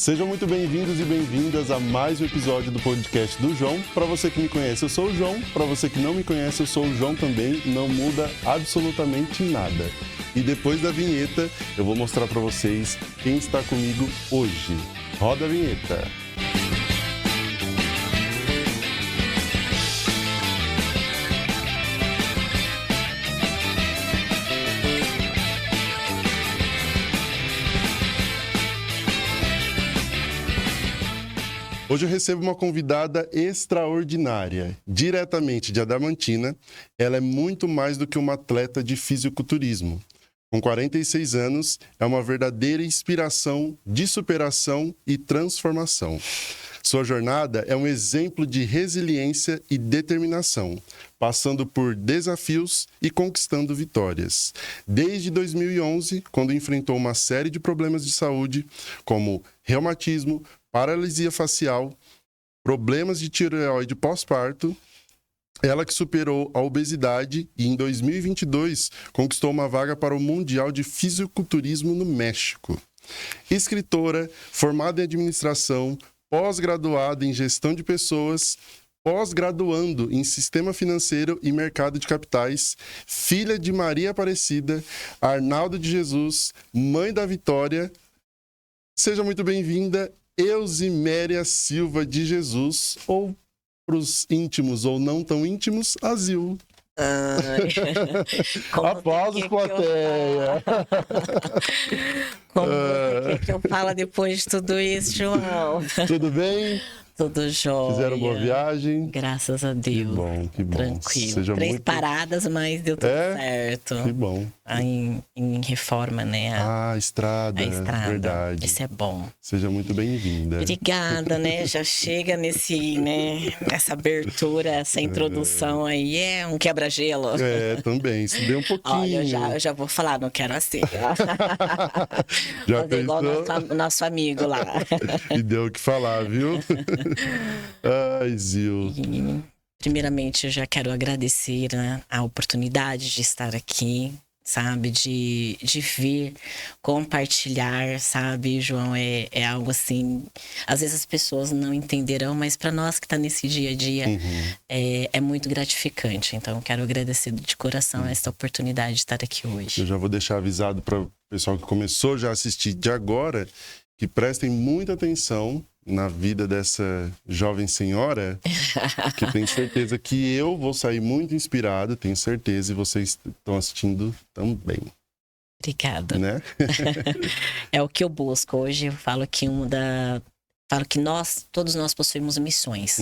Sejam muito bem-vindos e bem-vindas a mais um episódio do podcast do João. Para você que me conhece, eu sou o João. Para você que não me conhece, eu sou o João também. Não muda absolutamente nada. E depois da vinheta, eu vou mostrar para vocês quem está comigo hoje. Roda a vinheta. Hoje eu recebo uma convidada extraordinária, diretamente de Adamantina. Ela é muito mais do que uma atleta de fisiculturismo. Com 46 anos, é uma verdadeira inspiração de superação e transformação. Sua jornada é um exemplo de resiliência e determinação, passando por desafios e conquistando vitórias. Desde 2011, quando enfrentou uma série de problemas de saúde, como reumatismo, paralisia facial, problemas de tireoide pós-parto, ela que superou a obesidade e em 2022 conquistou uma vaga para o Mundial de Fisiculturismo no México. Escritora, formada em administração, pós-graduada em gestão de pessoas, pós-graduando em sistema financeiro e mercado de capitais, filha de Maria Aparecida, Arnaldo de Jesus, mãe da Vitória. Seja muito bem-vinda, Elziméria Silva de Jesus, ou para os íntimos ou não tão íntimos, Azil. Aplausos, plateia! Como você quer que eu fale depois de tudo isso, João? Tudo bem? Tudo jóia. Fizeram boa viagem? Graças a Deus. Que bom, que bom. Tranquilo. Seja 3 muito... paradas, mas deu tudo certo. Que bom. Em reforma, né? A estrada, verdade. Isso é bom. Seja muito bem-vinda. Obrigada, né? Já chega nessa abertura, essa introdução aí. É um quebra-gelo. Também. Se deu um pouquinho. Olha, eu já vou falar, não quero assim. Já fazer igual o nosso amigo lá. E deu o que falar, viu? Ai, Zil. Primeiramente, eu já quero agradecer, né, a oportunidade de estar aqui, sabe? De vir compartilhar, sabe, João? É algo assim... Às vezes as pessoas não entenderão, mas para nós que tá nesse dia a dia, é muito gratificante. Então, eu quero agradecer de coração esta oportunidade de estar aqui hoje. Eu já vou deixar avisado para o pessoal que começou já a assistir de agora, que prestem muita atenção na vida dessa jovem senhora, que tenho certeza que eu vou sair muito inspirado, tenho certeza, e vocês estão assistindo também. Obrigada. Né? É o que eu busco. Hoje eu falo que todos nós possuímos missões.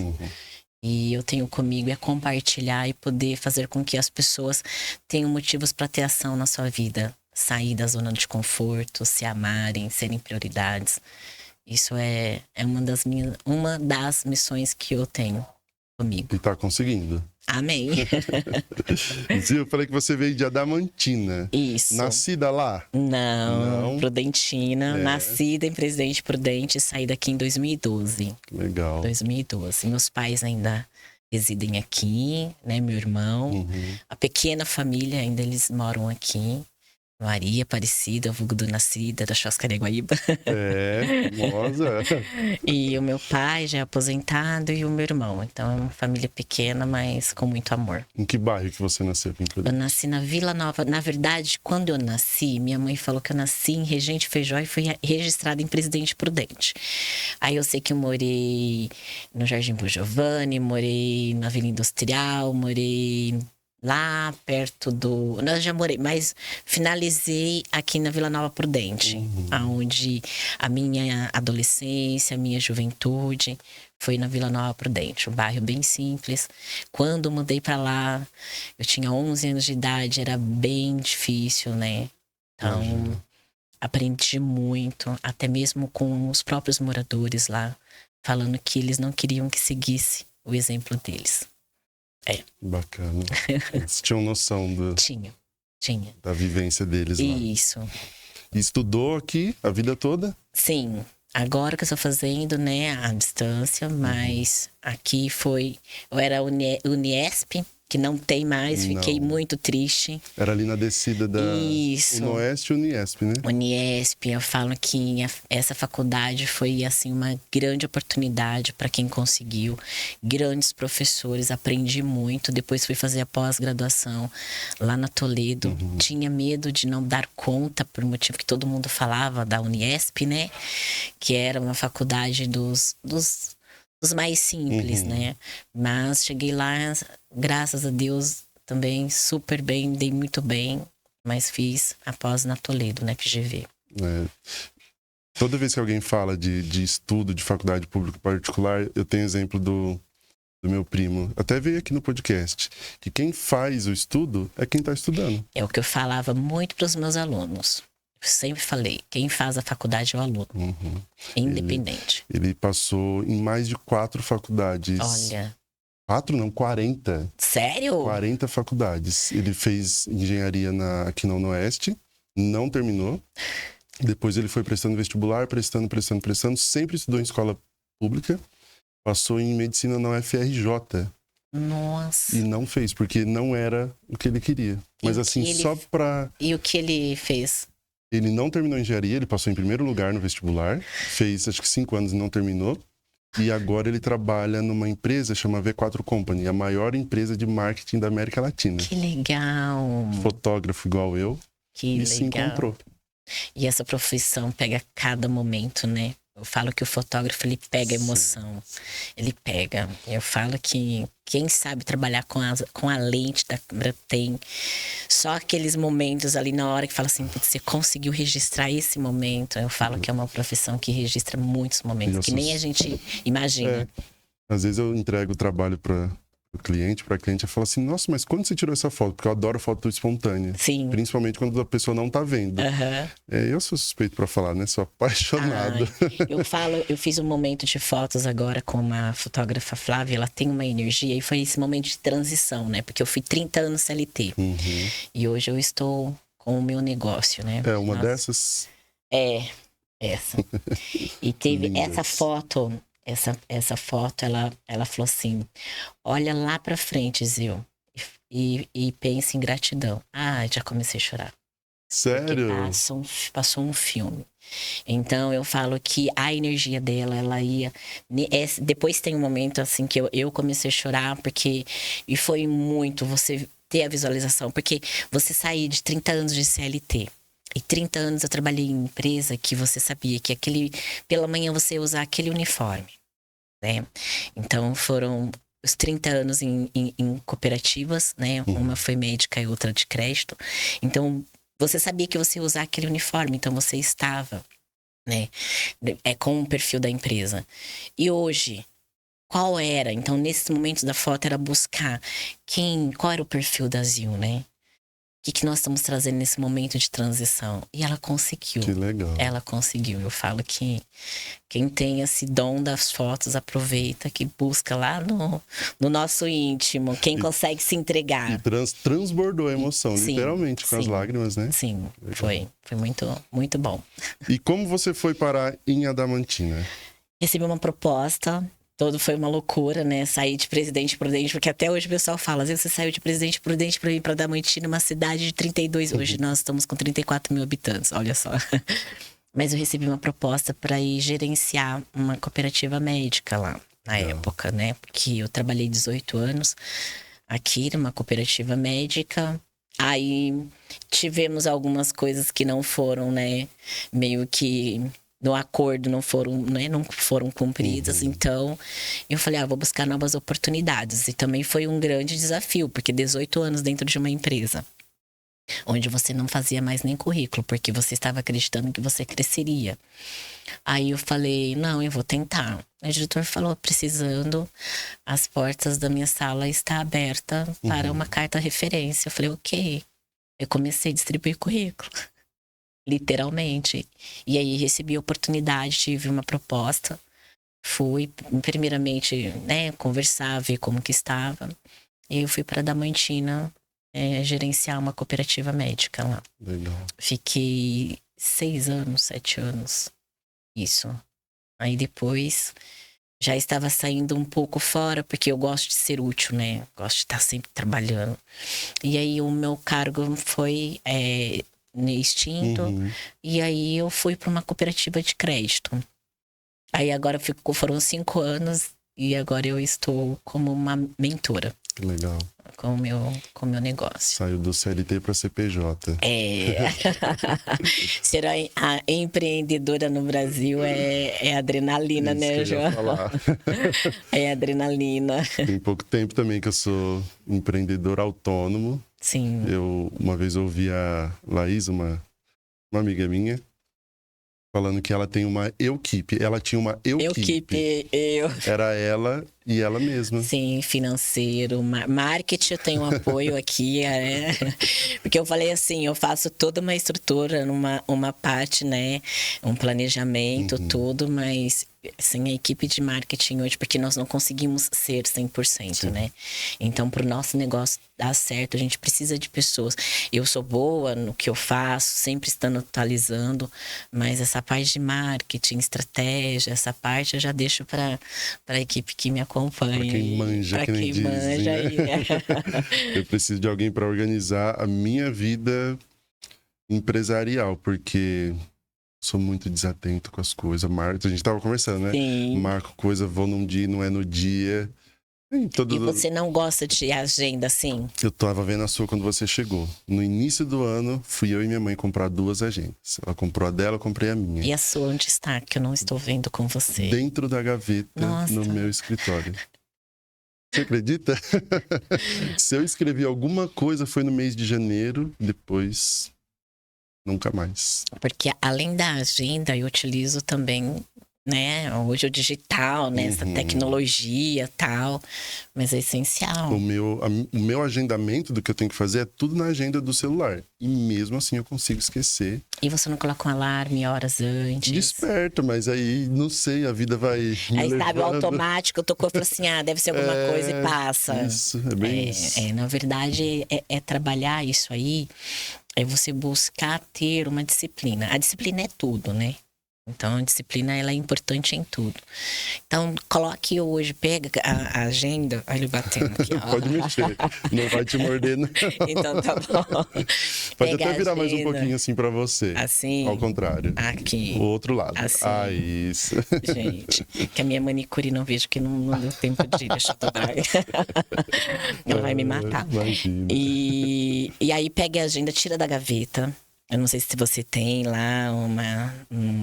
E eu tenho comigo compartilhar e poder fazer com que as pessoas tenham motivos para ter ação na sua vida. Sair da zona de conforto, se amarem, serem prioridades. Isso é uma das missões que eu tenho comigo. E tá conseguindo. Amém. Zil, eu falei que você veio de Adamantina. Isso. Nascida lá? Não. Prudentina. Nascida em Presidente Prudente, saí daqui em 2012. Legal. 2012. Meus pais ainda residem aqui, né? Meu irmão. A pequena família, ainda eles moram aqui. Maria Aparecida, vulgo do Nascida, da Churrascaria Guaíba. Famosa. E o meu pai já é aposentado e o meu irmão. Então é uma família pequena, mas com muito amor. Em que bairro que você nasceu? Eu nasci na Vila Nova. Na verdade, quando eu nasci, minha mãe falou que eu nasci em Regente Feijó e fui registrada em Presidente Prudente. Aí eu sei que eu morei no Jardim Bom Giovanni, morei na Vila Industrial, morei... lá perto do... Eu já morei, mas finalizei aqui na Vila Nova Prudente, onde a minha adolescência, a minha juventude foi na Vila Nova Prudente, um bairro bem simples. Quando mudei para lá, eu tinha 11 anos de idade, era bem difícil, né? Então, aprendi muito, até mesmo com os próprios moradores lá, falando que eles não queriam que seguisse o exemplo deles. Bacana. Eles tinham noção Tinha. Da vivência deles lá. Isso. E estudou aqui a vida toda? Sim. Agora que eu estou fazendo, né, à distância, mas aqui foi... Eu era Uniesp, que não tem mais, fiquei Não. muito triste. Era ali na descida da Isso. Unoeste e Uniesp, né? Uniesp, eu falo que essa faculdade foi assim uma grande oportunidade para quem conseguiu, grandes professores, aprendi muito. Depois fui fazer a pós-graduação lá na Toledo. Tinha medo de não dar conta por motivo que todo mundo falava da Uniesp, né? Que era uma faculdade dos mais simples, né? Mas cheguei lá, graças a Deus, também super bem, dei muito bem. Mas fiz após na Toledo, na FGV. É. Toda vez que alguém fala de estudo de faculdade pública particular, eu tenho exemplo do meu primo. Até veio aqui no podcast. Que quem faz o estudo é quem está estudando. É o que eu falava muito para os meus alunos. Eu sempre falei, quem faz a faculdade é o aluno. Independente. Ele passou em mais de 4 faculdades. Olha. 4 não, 40. Sério? 40 faculdades. Ele fez engenharia aqui na Unoeste, não terminou. Depois ele foi prestando vestibular, prestando. Sempre estudou em escola pública. Passou em medicina na UFRJ. Nossa. E não fez, porque não era o que ele queria. Mas assim, só pra... E o que ele fez? Ele não terminou engenharia, ele passou em primeiro lugar no vestibular. Fez, acho que 5 anos e não terminou. E agora ele trabalha numa empresa chamada V4 Company, a maior empresa de marketing da América Latina. Que legal! Fotógrafo igual eu. Que e legal. se encontrou. E essa profissão pega cada momento, né? Eu falo que o fotógrafo, ele pega emoção. Ele pega. Eu falo que quem sabe trabalhar com a lente da câmera tem só aqueles momentos ali na hora que fala assim, você conseguiu registrar esse momento. Eu falo que é uma profissão que registra muitos momentos, que nem a gente imagina. Às vezes eu entrego o trabalho para o cliente, para a cliente, e falo assim, nossa, mas quando você tirou essa foto? Porque eu adoro foto espontânea. Sim. Principalmente quando a pessoa não tá vendo. Eu sou suspeito para falar, né? Sou apaixonado. Eu fiz um momento de fotos agora com uma fotógrafa Flávia, ela tem uma energia, e foi esse momento de transição, né? Porque eu fui 30 anos CLT. E hoje eu estou com o meu negócio, né? É uma dessas? Essa. E teve essa foto... Essa foto, ela falou assim, olha lá pra frente, Zil, e pense em gratidão. Já comecei a chorar. Sério? Porque passou um filme. Então, eu falo que a energia dela, ela ia... Depois tem um momento, assim, que eu comecei a chorar, porque... E foi muito você ter a visualização, porque você sair de 30 anos de CLT... E 30 anos eu trabalhei em empresa que você sabia que pela manhã você ia usar aquele uniforme, né? Então foram os 30 anos em cooperativas, né? Uma foi médica e outra de crédito. Então você sabia que você ia usar aquele uniforme, então você estava, né? Com o perfil da empresa. E hoje, qual era? Então nesses momentos da foto era buscar qual era o perfil da Zil, né? O que nós estamos trazendo nesse momento de transição? E ela conseguiu. Que legal. Ela conseguiu. Eu falo que quem tem esse dom das fotos, aproveita, que busca lá no nosso íntimo. Quem consegue se entregar. E transbordou a emoção, literalmente, com as lágrimas, né? Sim, foi muito, muito bom. E como você foi parar em Adamantina? Recebi uma proposta... Foi uma loucura, né? Sair de Presidente Prudente, porque até hoje o pessoal fala, às vezes você saiu de Presidente Prudente para ir para Adamantina, uma cidade de 32, hoje nós estamos com 34 mil habitantes, olha só. Mas eu recebi uma proposta para ir gerenciar uma cooperativa médica lá, na época, né? Porque eu trabalhei 18 anos aqui numa cooperativa médica. Aí tivemos algumas coisas que não foram, né? Meio que... no acordo não foram cumpridas. Então eu falei, vou buscar novas oportunidades. E também foi um grande desafio, porque 18 anos dentro de uma empresa onde você não fazia mais nem currículo, porque você estava acreditando que você cresceria. Aí eu falei, não, eu vou tentar. O diretor falou, precisando, as portas da minha sala estão abertas para uma carta referência. Eu falei, ok. Eu comecei a distribuir currículo. Literalmente. E aí recebi a oportunidade, tive uma proposta. Fui, primeiramente, né, conversar, ver como que estava. E eu fui para Adamantina gerenciar uma cooperativa médica lá. Legal. Fiquei 6 anos, 7 anos. Isso. Aí depois Já estava saindo um pouco fora, porque eu gosto de ser útil, né? Gosto de estar sempre trabalhando. E aí o meu cargo foi extinto. Uhum. E aí eu fui para uma cooperativa de crédito. Aí agora foram 5 anos e agora eu estou como uma mentora Que legal. com o meu negócio. Saiu do CLT para CPJ. Ser a empreendedora no Brasil é adrenalina, Isso né, que eu ia João? falar. É adrenalina. Tem pouco tempo também que eu sou empreendedor autônomo. Sim. Eu uma vez ouvi a Laís, uma amiga minha, falando que ela tem uma equipe. Ela tinha uma equipe. Eu. Era ela e ela mesma. Sim, financeiro, marketing, eu tenho um apoio aqui, porque eu falei assim, eu faço toda uma estrutura, uma parte, né, um planejamento, tudo, mas sem a equipe de marketing hoje, porque nós não conseguimos ser 100%, Sim. né? Então, para o nosso negócio dar certo, a gente precisa de pessoas. Eu sou boa no que eu faço, sempre estando atualizando, mas essa parte de marketing, estratégia, essa parte eu já deixo para a equipe que me acompanha. Pra quem manja, pra que nem quem dizem, manja né? aí. Eu preciso de alguém para organizar a minha vida empresarial, porque sou muito desatento com as coisas. Marco, a gente tava conversando, né? Sim. Marco coisa, vou num dia, não é no dia. E você não gosta de agenda assim? Eu tava vendo a sua quando você chegou. No início do ano, fui eu e minha mãe comprar 2 agendas. Ela comprou a dela, eu comprei a minha. E a sua onde está? Que eu não estou vendo com você. Dentro da gaveta, Nossa. no meu escritório. Você acredita? Se eu escrevi alguma coisa, foi no mês de janeiro, depois nunca mais. Porque além da agenda, eu utilizo também, né? Hoje o digital, né? Essa tecnologia e tal. Mas é essencial. O meu agendamento do que eu tenho que fazer é tudo na agenda do celular. E mesmo assim eu consigo esquecer. E você não coloca um alarme horas antes? Desperta, mas aí, não sei, a vida vai me Aí, sabe, o levando. automático, tocou e falou assim, deve ser alguma coisa e passa. Isso, é bem isso. Na verdade, é trabalhar isso aí, é você buscar ter uma disciplina. A disciplina é tudo, né? Então, a disciplina, ela é importante em tudo. Então, coloque hoje, pega a agenda... Olha ele batendo aqui, ó. Pode mexer, não vai te morder, não. Então, tá bom. Pode Pega até virar a mais um agenda. pouquinho assim pra você. Assim? Ao contrário. Aqui. O outro lado. Assim. Ah, isso. Gente, que a minha manicure não vejo que não deu tempo de deixar eu dobrar. Ela vai me matar. Imagina. E aí pega a agenda, tira da gaveta. Eu não sei se você tem lá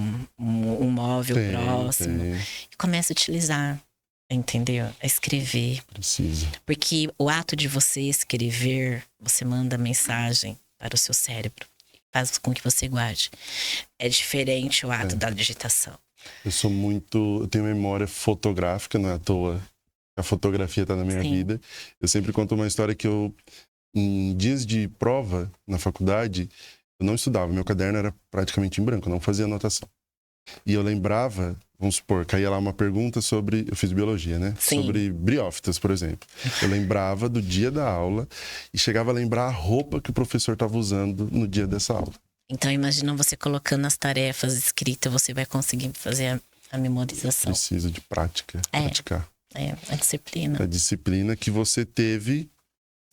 um móvel Tem, próximo. tem. E começa a utilizar, entendeu? A escrever. Precisa. Porque o ato de você escrever, você manda mensagem para o seu cérebro. Faz com que você guarde. É diferente o ato da digitação. Eu tenho memória fotográfica, não é à toa. A fotografia tá na minha Sim. vida. Eu sempre conto uma história que em dias de prova na faculdade, eu não estudava. Meu caderno era praticamente em branco, eu não fazia anotação. E eu lembrava, vamos supor, caía lá uma pergunta sobre... Eu fiz biologia, né? Sim. Sobre briófitas, por exemplo. Eu lembrava do dia da aula e chegava a lembrar a roupa que o professor estava usando no dia dessa aula. Então, imagina você colocando as tarefas escritas, você vai conseguir fazer a memorização. Preciso de prática, praticar. A disciplina. A disciplina que você teve...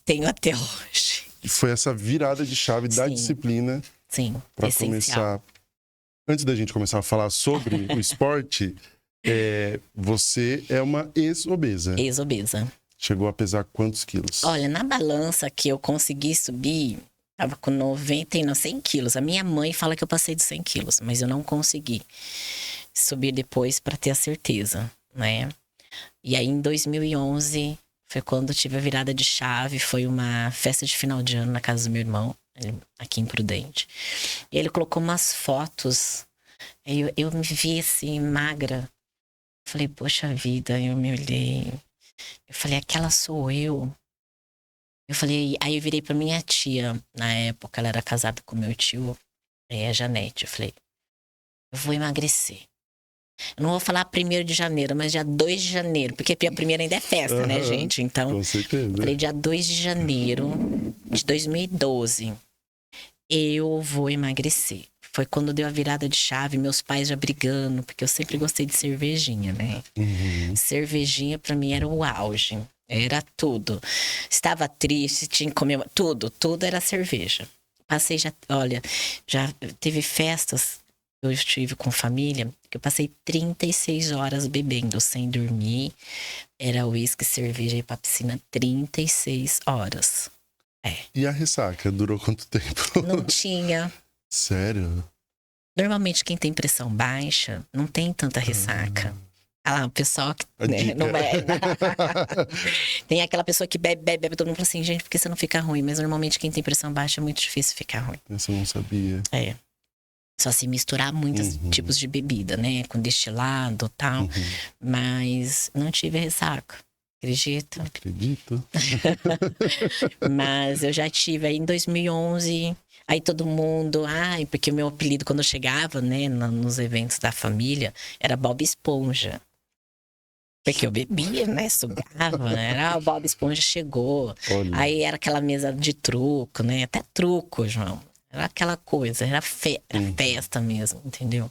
Tenho até hoje. E foi essa virada de chave da Sim. disciplina Sim, para essencial. começar. Antes da gente começar a falar sobre o esporte, você é uma ex-obesa. Ex-obesa. Chegou a pesar quantos quilos? Olha, na balança que eu consegui subir, tava com 100 quilos. A minha mãe fala que eu passei de 100 quilos, mas eu não consegui subir depois para ter a certeza, né? E aí, em 2011, foi quando eu tive a virada de chave. Foi uma festa de final de ano na casa do meu irmão, aqui em Prudente. E ele colocou umas fotos. Eu me vi assim, magra. Falei, poxa vida, eu me olhei. Eu falei, aquela sou eu. Eu falei, aí eu virei pra minha tia, na época, ela era casada com meu tio, a Janete. Eu falei, eu vou emagrecer. Eu não vou falar 1º de janeiro, mas dia 2 de janeiro, porque a primeira ainda é festa, né, gente? Então, Com certeza. falei, dia 2 de janeiro de 2012, eu vou emagrecer. foi quando deu a virada de chave, meus pais já brigando, porque eu sempre gostei de cervejinha, né? Cervejinha pra mim era o auge, era tudo. Estava triste, tinha que comer, tudo era cerveja. Passei já, olha, já teve festas que eu estive com família, que eu passei 36 horas bebendo, sem dormir. Era uísque, cerveja e ir pra piscina 36 horas. E a ressaca durou quanto tempo? Não tinha. Sério? Normalmente quem tem pressão baixa não tem tanta ressaca. Ah lá, o pessoal que A dica. não bebe. Tem aquela pessoa que bebe, todo mundo fala assim, gente, por que você não fica ruim? Mas normalmente quem tem pressão baixa é muito difícil ficar ruim. Essa eu não sabia. É. Só se misturar muitos tipos de bebida, né? Com destilado e tal. Mas não tive ressaca. Acredita? Acredito. Mas eu já tive aí em 2011. Aí todo mundo... Ai, porque o meu apelido quando eu chegava, né? Nos eventos da família, era Bob Esponja. Porque eu bebia, né? Sugava. Era o Bob Esponja chegou. Olha. Aí era aquela mesa de truco, né? Até truco, João. Era aquela coisa, era festa mesmo, entendeu?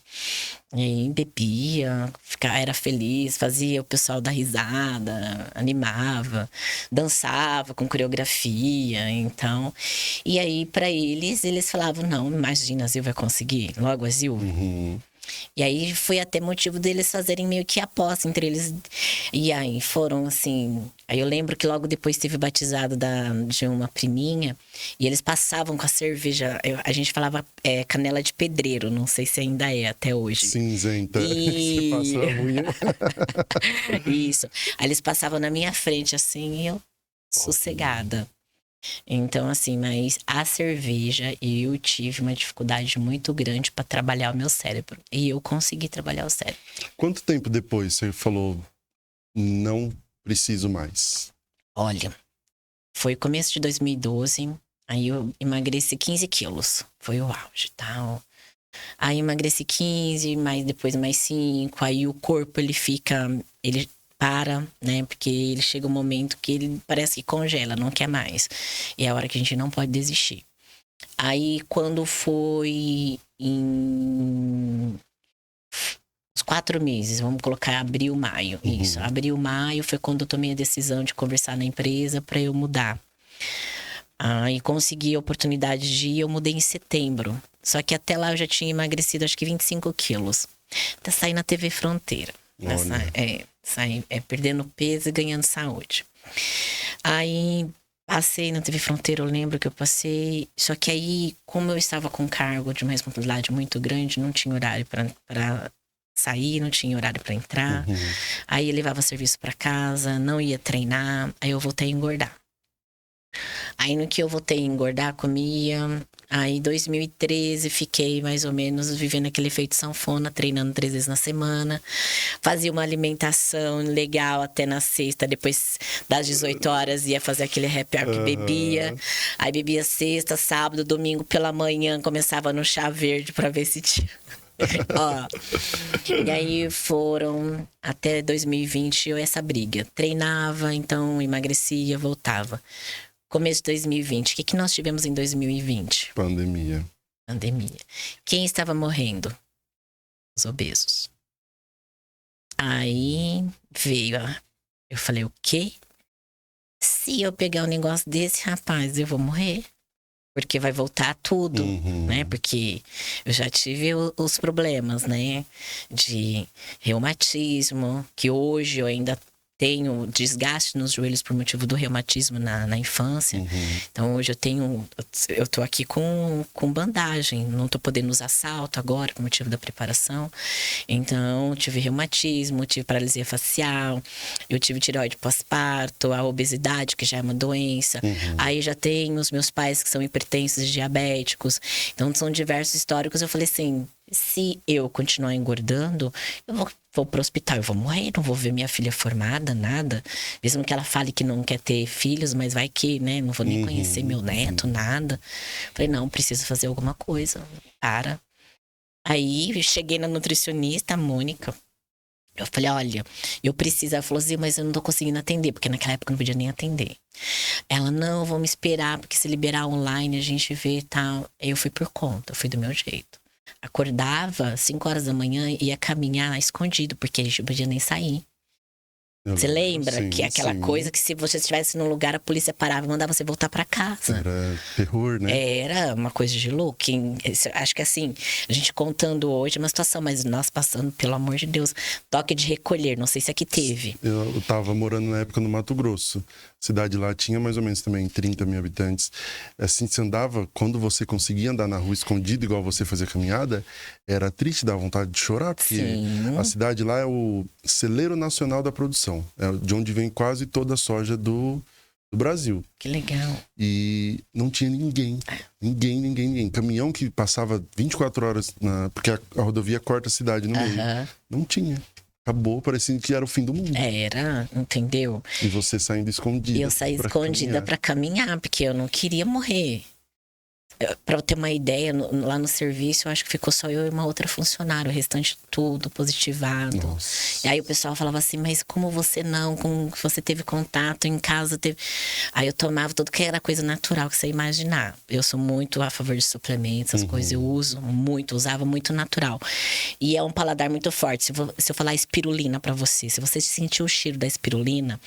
E aí bebia, era feliz, fazia o pessoal dar risada, animava, dançava com coreografia, então... E aí, pra eles falavam, não, imagina, a Zil vai conseguir, logo a Zil. E aí foi até motivo deles fazerem meio que aposta entre eles. E aí foram assim. Aí eu lembro que logo depois teve o batizado de uma priminha. E eles passavam com a cerveja. A gente falava canela de pedreiro. Não sei se ainda é até hoje. Cinzenta. Você passa a unha. Isso. Aí eles passavam na minha frente assim e eu sossegada. Então, assim, mas a cerveja, eu tive uma dificuldade muito grande para trabalhar o meu cérebro. E eu consegui trabalhar o cérebro. Quanto tempo depois você falou, não preciso mais? Olha, foi começo de 2012, aí eu emagreci 15 quilos. Foi o auge, tá? Aí emagreci 15, mas depois mais 5. Aí o corpo, ele para, né? Porque ele chega um momento que ele parece que congela, não quer mais. E é a hora que a gente não pode desistir. Aí, quando foi em uns 4 meses, vamos colocar abril, maio. Isso, abril, maio foi quando eu tomei a decisão de conversar na empresa para eu mudar. Aí consegui a oportunidade de ir, eu mudei em setembro. Só que até lá eu já tinha emagrecido acho que 25 quilos. Até sair na TV Fronteira. Perdendo peso e ganhando saúde. Aí passei na TV Fronteira, eu lembro que eu passei. Só que aí, como eu estava com cargo de uma responsabilidade muito grande, não tinha horário para sair, não tinha horário para entrar. Aí eu levava serviço para casa, não ia treinar. Aí eu voltei a engordar. Aí no que eu voltei a engordar, comia. Aí em 2013 fiquei mais ou menos vivendo aquele efeito sanfona, treinando 3 vezes na semana. Fazia uma alimentação legal até na sexta, depois das 18 horas ia fazer aquele happy hour que bebia. Aí bebia sexta, sábado, domingo pela manhã, começava no chá verde pra ver se tinha... E aí foram até 2020 eu essa briga. Treinava, então emagrecia, voltava. Começo de 2020. O que nós tivemos em 2020? Pandemia. Quem estava morrendo? Os obesos. Aí veio eu falei, o quê? Se eu pegar um negócio desse, rapaz, eu vou morrer. Porque vai voltar tudo, né? Porque eu já tive os problemas, né? De reumatismo, que hoje eu ainda tenho desgaste nos joelhos por motivo do reumatismo na infância. Então hoje eu tô aqui com bandagem, não tô podendo usar salto agora por motivo da preparação. Então tive reumatismo, tive paralisia facial, eu tive tireoide pós-parto, a obesidade que já é uma doença. Aí já tenho os meus pais que são hipertensos e diabéticos. Então são diversos históricos. Eu falei assim, se eu continuar engordando, eu vou pro hospital, eu vou morrer, não vou ver minha filha formada, nada. Mesmo que ela fale que não quer ter filhos, mas vai que, né? Não vou nem conhecer meu neto, nada. Falei, não, preciso fazer alguma coisa. Aí cheguei na nutricionista, a Mônica. Eu falei, olha, eu preciso. Ela falou assim, mas eu não tô conseguindo atender, porque naquela época eu não podia nem atender. Ela, não, vamos esperar, porque se liberar online a gente vê e tal. Aí eu fui por conta, fui do meu jeito. Acordava 5 horas da manhã e ia caminhar escondido, porque a gente não podia nem sair. Você lembra Sim, que aquela sim. coisa que se você estivesse num lugar, a polícia parava e mandava você voltar pra casa. Era terror, né? Era uma coisa de louco. Acho que assim, a gente contando hoje é uma situação, mas nós passando, pelo amor de Deus, toque de recolher, não sei se aqui teve. Eu tava morando na época no Mato Grosso. A cidade lá tinha mais ou menos também 30 mil habitantes. Assim, você andava, quando você conseguia andar na rua escondido, igual você fazia caminhada, era triste, dava vontade de chorar, porque Sim. a cidade lá é o celeiro nacional da produção. É de onde vem quase toda a soja do Brasil. Que legal. E não tinha ninguém. Ninguém. Caminhão que passava 24 horas, porque a rodovia corta a cidade no meio. Não tinha. Acabou, parecia que era o fim do mundo. Era, entendeu? E você saindo escondida. E eu saí escondida pra caminhar, porque eu não queria morrer. Pra eu ter uma ideia, lá no serviço, eu acho que ficou só eu e uma outra funcionária, o restante tudo positivado. Nossa. E aí o pessoal falava assim, mas como você não? Como você teve contato em casa? Aí eu tomava tudo que era coisa natural que você imaginar. Eu sou muito a favor de suplementos, essas coisas eu uso muito, usava muito natural. E é um paladar muito forte. Se eu falar espirulina pra você, se você sentir o cheiro da espirulina,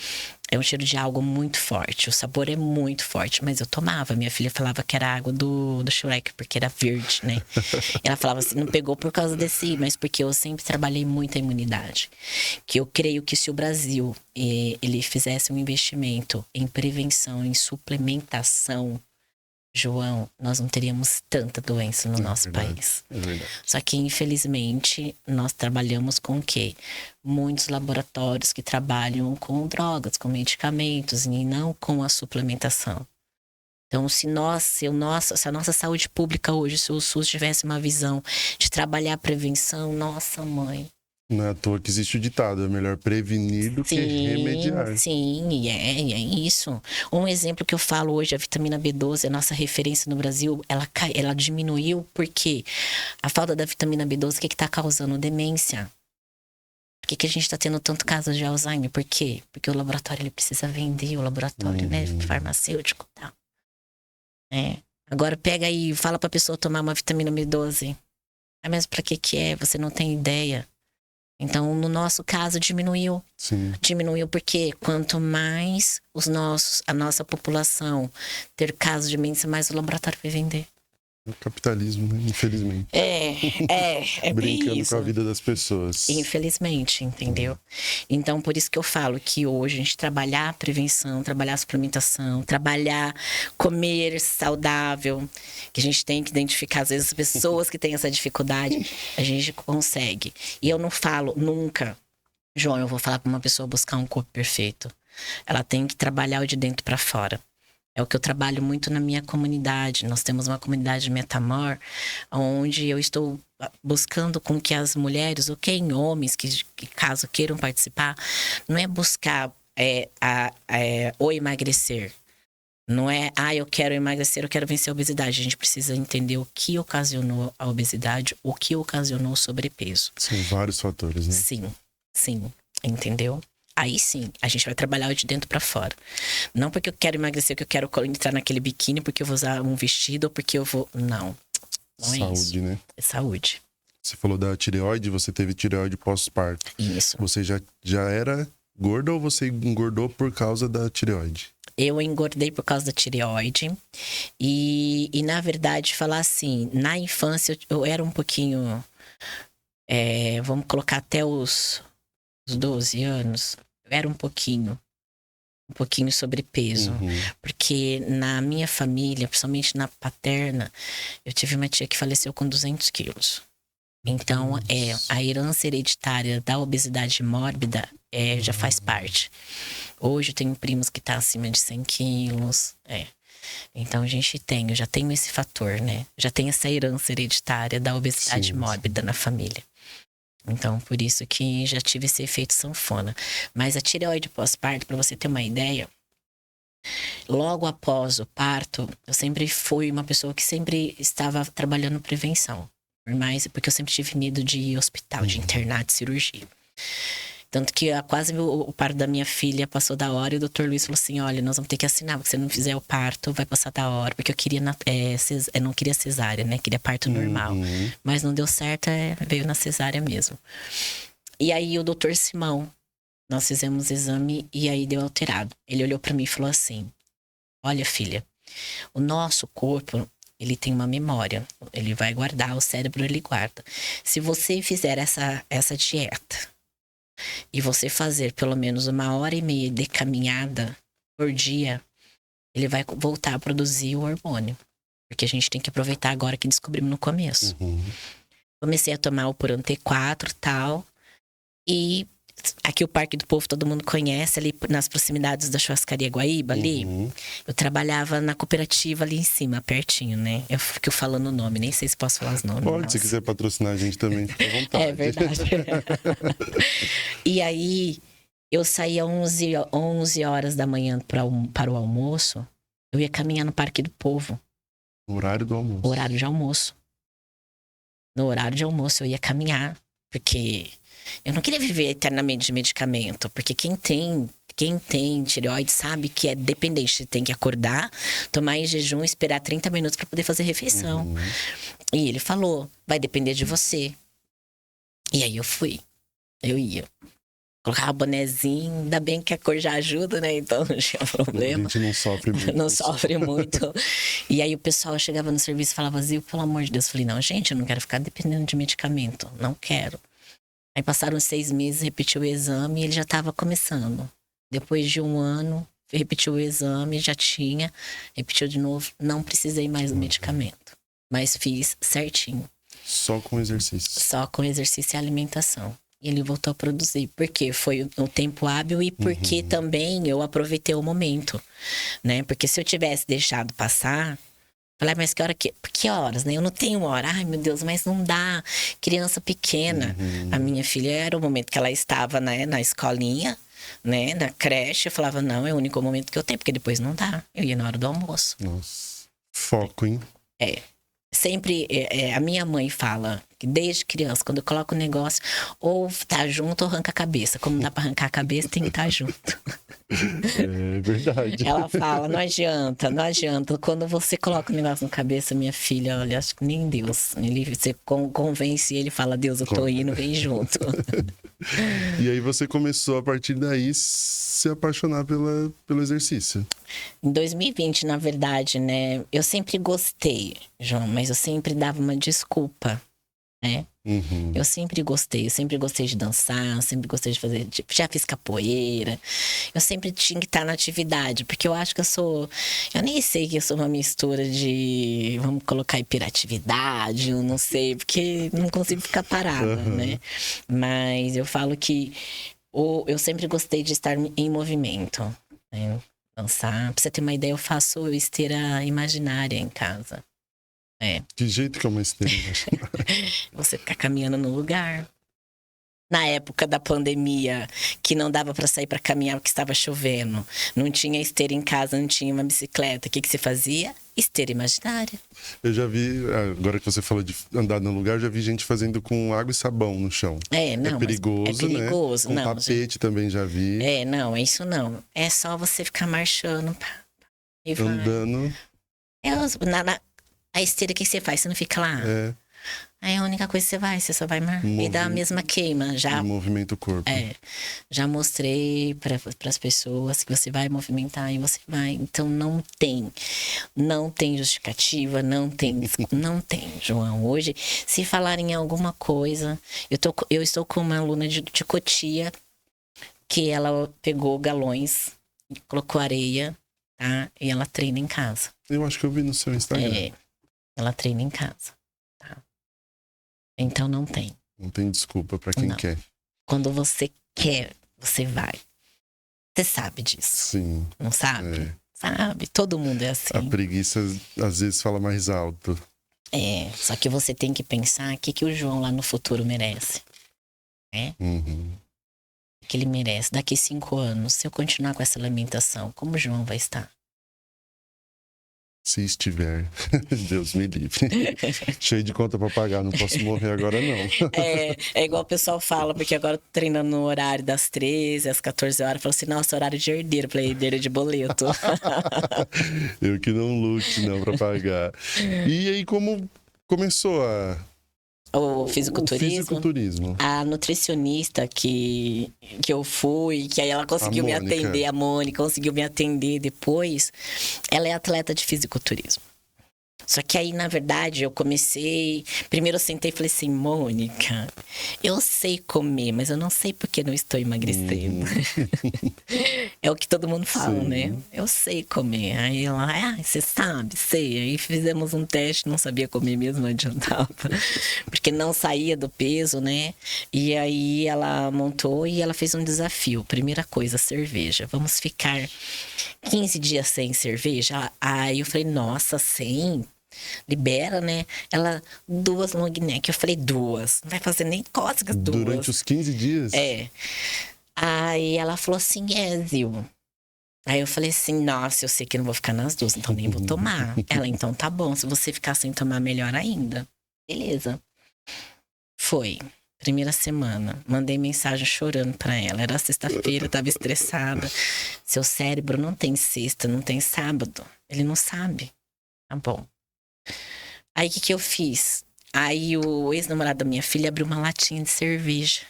é um cheiro de algo muito forte. O sabor é muito forte, mas eu tomava. Minha filha falava que era água do Shrek, porque era verde, né? Ela falava assim, não pegou por causa desse, mas porque eu sempre trabalhei muito a imunidade. Que eu creio que se o Brasil ele fizesse um investimento em prevenção, em suplementação, João, nós não teríamos tanta doença no nosso país. É verdade. Só que, infelizmente, nós trabalhamos com o quê? Muitos laboratórios que trabalham com drogas, com medicamentos, e não com a suplementação. Então, se a nossa saúde pública hoje, se o SUS tivesse uma visão de trabalhar a prevenção, nossa mãe. Não é à toa que existe o ditado, é melhor prevenir do que remediar. Sim, e é isso. Um exemplo que eu falo hoje, a vitamina B12, a nossa referência no Brasil, ela diminuiu porque a falta da vitamina B12, o que está causando? Demência. Por que a gente está tendo tanto caso de Alzheimer? Por quê? Porque o laboratório ele precisa vender, o laboratório, né, farmacêutico e tal. Agora pega aí e fala pra pessoa tomar uma vitamina B12. Mas pra que é? Você não tem ideia. Então, no nosso caso, diminuiu. Sim. Diminuiu porque quanto mais a nossa população ter casos de demência, mais o laboratório vai vender. É o capitalismo, né? Infelizmente. É Brincando isso. com a vida das pessoas. Infelizmente, entendeu? Então, por isso que eu falo que hoje a gente trabalhar a prevenção, trabalhar a suplementação, trabalhar comer saudável, que a gente tem que identificar, às vezes, as pessoas que têm essa dificuldade, a gente consegue. E eu não falo nunca, João, eu vou falar para uma pessoa buscar um corpo perfeito. Ela tem que trabalhar o de dentro para fora. É o que eu trabalho muito na minha comunidade. Nós temos uma comunidade de Metamor, onde eu estou buscando com que as mulheres, homens que caso queiram participar, não é buscar ou emagrecer. Não é, eu quero emagrecer, eu quero vencer a obesidade. A gente precisa entender o que ocasionou a obesidade, o que ocasionou o sobrepeso. São vários fatores, né? Sim, entendeu? Aí sim, a gente vai trabalhar de dentro pra fora. Não porque eu quero emagrecer, que eu quero entrar naquele biquíni, porque eu vou usar um vestido, ou porque eu vou... Não é saúde, isso. Né? É saúde. Você falou da tireoide, você teve tireoide pós-parto. Isso. Você já era gorda ou você engordou por causa da tireoide? Eu engordei por causa da tireoide. E na verdade, falar assim, na infância eu era um pouquinho... vamos colocar até os 12 anos, eu era um pouquinho sobrepeso. Porque na minha família, principalmente na paterna, eu tive uma tia que faleceu com 200 quilos. Então, a herança hereditária da obesidade mórbida já faz parte. Hoje eu tenho primos que estão acima de 100 quilos. Então, eu já tenho esse fator, né? Já tenho essa herança hereditária da obesidade mórbida na família. Então, por isso que já tive esse efeito sanfona. Mas a tireoide pós-parto, para você ter uma ideia, logo após o parto, eu sempre fui uma pessoa que sempre estava trabalhando prevenção. Porque eu sempre tive medo de ir ao hospital, de internar, de cirurgia. Tanto que quase o parto da minha filha passou da hora e o doutor Luiz falou assim: olha, nós vamos ter que assinar, porque se não fizer o parto, vai passar da hora. Porque eu queria não queria cesárea, né? Queria parto normal. Mas não deu certo, veio na cesárea mesmo. E aí o doutor Simão, nós fizemos o exame e aí deu alterado. Ele olhou pra mim e falou assim: olha, filha, o nosso corpo, ele tem uma memória. Ele vai guardar, o cérebro ele guarda. Se você fizer essa dieta e você fazer pelo menos 1h30 de caminhada por dia, ele vai voltar a produzir o hormônio. Porque a gente tem que aproveitar agora que descobrimos no começo. Comecei a tomar o Puran T4 e tal. E aqui o Parque do Povo todo mundo conhece, ali nas proximidades da churrascaria Guaíba, ali. Eu trabalhava na cooperativa ali em cima, pertinho, né? Eu fico falando o nome, nem sei se posso falar os nomes. Pode, se quiser patrocinar a gente também, fica à vontade. É verdade. E aí, eu saía 11 horas da manhã para o almoço. Eu ia caminhar no Parque do Povo. No horário do almoço. Horário de almoço. No horário de almoço eu ia caminhar, porque eu não queria viver eternamente de medicamento, porque quem tem tireoide sabe que é dependente. Você tem que acordar, tomar em jejum, esperar 30 minutos para poder fazer refeição. E ele falou, vai depender de você. E aí eu ia. Colocava o bonezinho, ainda bem que a cor já ajuda, né? Então não tinha problema. A gente não sofre muito. Não sofre muito. E aí o pessoal chegava no serviço e falava, Zil, pelo amor de Deus. Eu falei, não, gente, eu não quero ficar dependendo de medicamento. Não quero. Aí passaram 6 meses, repetiu o exame e ele já estava começando. Depois de 1 ano, repetiu o exame, já tinha. Repetiu de novo, não precisei mais do medicamento. Mas fiz certinho. Só com exercício. Só com exercício e alimentação. E ele voltou a produzir. Porque foi o tempo hábil e porque também eu aproveitei o momento, né? Porque se eu tivesse deixado passar... Falei, mas que horas, né? Eu não tenho hora. Ai, meu Deus, mas não dá. Criança pequena. A minha filha, era o momento que ela estava, né, na escolinha, né? Na creche. Eu falava, não, é o único momento que eu tenho, porque depois não dá. Eu ia na hora do almoço. Nossa. Foco, hein? É. Sempre, a minha mãe fala que desde criança, quando eu coloco o negócio, ou tá junto ou arranca a cabeça. Como não dá pra arrancar a cabeça, tem que estar junto. É verdade. Ela fala, não adianta. Quando você coloca o negócio na cabeça, minha filha, olha, acho que nem Deus. Você convence ele, fala, Deus, eu tô indo, vem junto. E aí você começou, a partir daí, se apaixonar pelo exercício. Em 2020, na verdade, né? Eu sempre gostei, João, mas eu sempre dava uma desculpa, né? Eu sempre gostei de dançar, sempre gostei de fazer, já fiz capoeira, eu sempre tinha que estar na atividade, porque eu acho que eu nem sei que eu sou uma mistura de, vamos colocar hiperatividade, eu não sei, porque não consigo ficar parada, né? Mas eu falo que eu sempre gostei de estar em movimento, né? Dançar, pra você ter uma ideia, eu faço esteira imaginária em casa. Que jeito que é uma esteira imaginária? Você ficar caminhando no lugar. Na época da pandemia, que não dava pra sair pra caminhar porque estava chovendo, não tinha esteira em casa, não tinha uma bicicleta, o que você fazia? Esteira imaginária. Eu já vi, agora que você falou de andar no lugar, eu já vi gente fazendo com água e sabão no chão. Não, é perigoso, é perigoso, né? não. Com tapete também já vi. Não, isso não. É só você ficar marchando. E vai. Andando. A esteira, o que você faz? Você não fica lá? Aí a única coisa que você só vai e dá a mesma queima. Já Movimenta o corpo. Já mostrei para as pessoas que você vai movimentar e você vai. Então não tem justificativa, não tem, João. Hoje, se falarem em alguma coisa, eu estou com uma aluna de Cotia que ela pegou galões, colocou areia, tá? E ela treina em casa. Eu acho que eu vi no seu Instagram. Ela treina em casa, tá? Então não tem. Não tem desculpa pra quem quer. Quando você quer, você vai. Você sabe disso. Sim. Não sabe? Sabe? Todo mundo é assim. A preguiça às vezes fala mais alto. Só que você tem que pensar o que o João lá no futuro merece. Né? O que ele merece. Daqui 5 anos, se eu continuar com essa alimentação, como o João vai estar? Se estiver, Deus me livre. Cheio de conta pra pagar, não posso morrer agora, não. É igual o pessoal fala, porque agora eu tô treinando no horário das 13 às 14 horas. Fala assim, nossa, horário de herdeiro. Falei, herdeiro de boleto. Eu que não lute, não, pra pagar. E aí, como começou O o fisiculturismo. fisiculturismo? A nutricionista que eu fui, que aí ela conseguiu me Mônica. atender, a Mônica conseguiu me atender depois, ela é atleta de fisiculturismo. Só que aí, na verdade, eu comecei... Primeiro eu sentei e falei assim, Mônica, eu sei comer, mas eu não sei porque não estou emagrecendo. É o que todo mundo fala, Sim. né? Eu sei comer. Aí ela, você sabe, sei. Aí fizemos um teste, não sabia comer mesmo, não adiantava. Porque não saía do peso, né? E aí ela montou e ela fez um desafio. Primeira coisa, cerveja. Vamos ficar 15 dias sem cerveja? Aí eu falei, nossa, sem? Libera, né? Ela, 2 long neck. Eu falei, 2. Não vai fazer nem cócegas, 2. Durante os 15 dias? É. Aí ela falou assim, Zil. Aí eu falei assim, nossa, eu sei que não vou ficar nas 2, então nem vou tomar. Ela, então tá bom, se você ficar sem tomar, melhor ainda. Beleza. Foi. Primeira semana. Mandei mensagem chorando pra ela. Era sexta-feira, eu tava estressada. Seu cérebro não tem sexta, não tem sábado. Ele não sabe. Tá bom. Aí o que eu fiz? Aí o ex-namorado da minha filha abriu uma latinha de cerveja.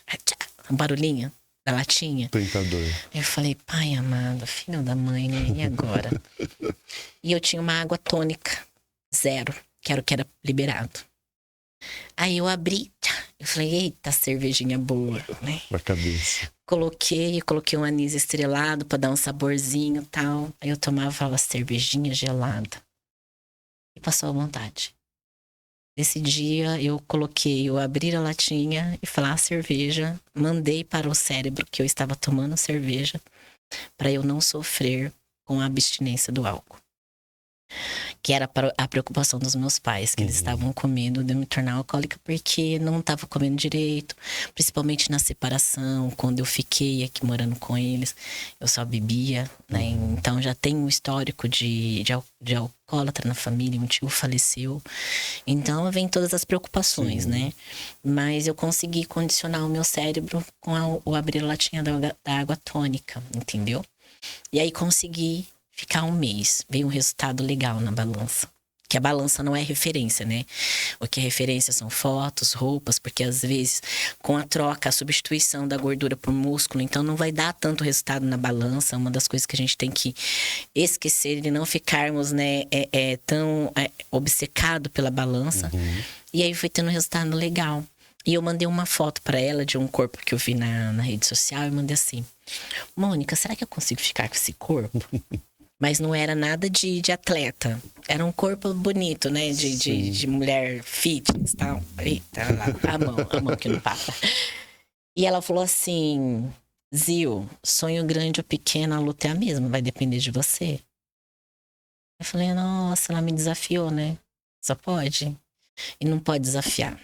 Um barulhinho da latinha. Tentador. Aí eu falei, pai amado, filho da mãe, né? E agora? E eu tinha uma água tônica, 0, que era o que era liberado. Aí eu abri, eu falei, eita, cervejinha boa, né? Na cabeça. Coloquei um anis estrelado pra dar um saborzinho e tal. Aí eu tomava e falava, cervejinha gelada. E passou à vontade. Nesse dia eu abri a latinha e falar cerveja, mandei para o cérebro que eu estava tomando cerveja para eu não sofrer com a abstinência do álcool. Que era a preocupação dos meus pais, que eles estavam com medo de eu me tornar alcoólica porque não estava comendo direito, principalmente na separação, quando eu fiquei aqui morando com eles, eu só bebia, né? Então já tem um histórico de alcoólatra na família, um tio faleceu. Então vem todas as preocupações, né? Mas eu consegui condicionar o meu cérebro com o abrir a latinha da água tônica, entendeu? E aí consegui ficar 1 mês. Veio um resultado legal na balança. Que a balança não é referência, né? O que é referência são fotos, roupas, porque às vezes com a troca, a substituição da gordura por músculo, então não vai dar tanto resultado na balança. Uma das coisas que a gente tem que esquecer de não ficarmos, né, tão obcecado pela balança. E aí foi tendo um resultado legal. E eu mandei uma foto pra ela de um corpo que eu vi na rede social e mandei assim, Mônica, será que eu consigo ficar com esse corpo? Mas não era nada de atleta. Era um corpo bonito, né? De mulher fitness e tal. Eita, a mão que não para. E ela falou assim, Zil, sonho grande ou pequeno, a luta é a mesma, vai depender de você. Eu falei, nossa, ela me desafiou, né? Só pode. E não pode desafiar.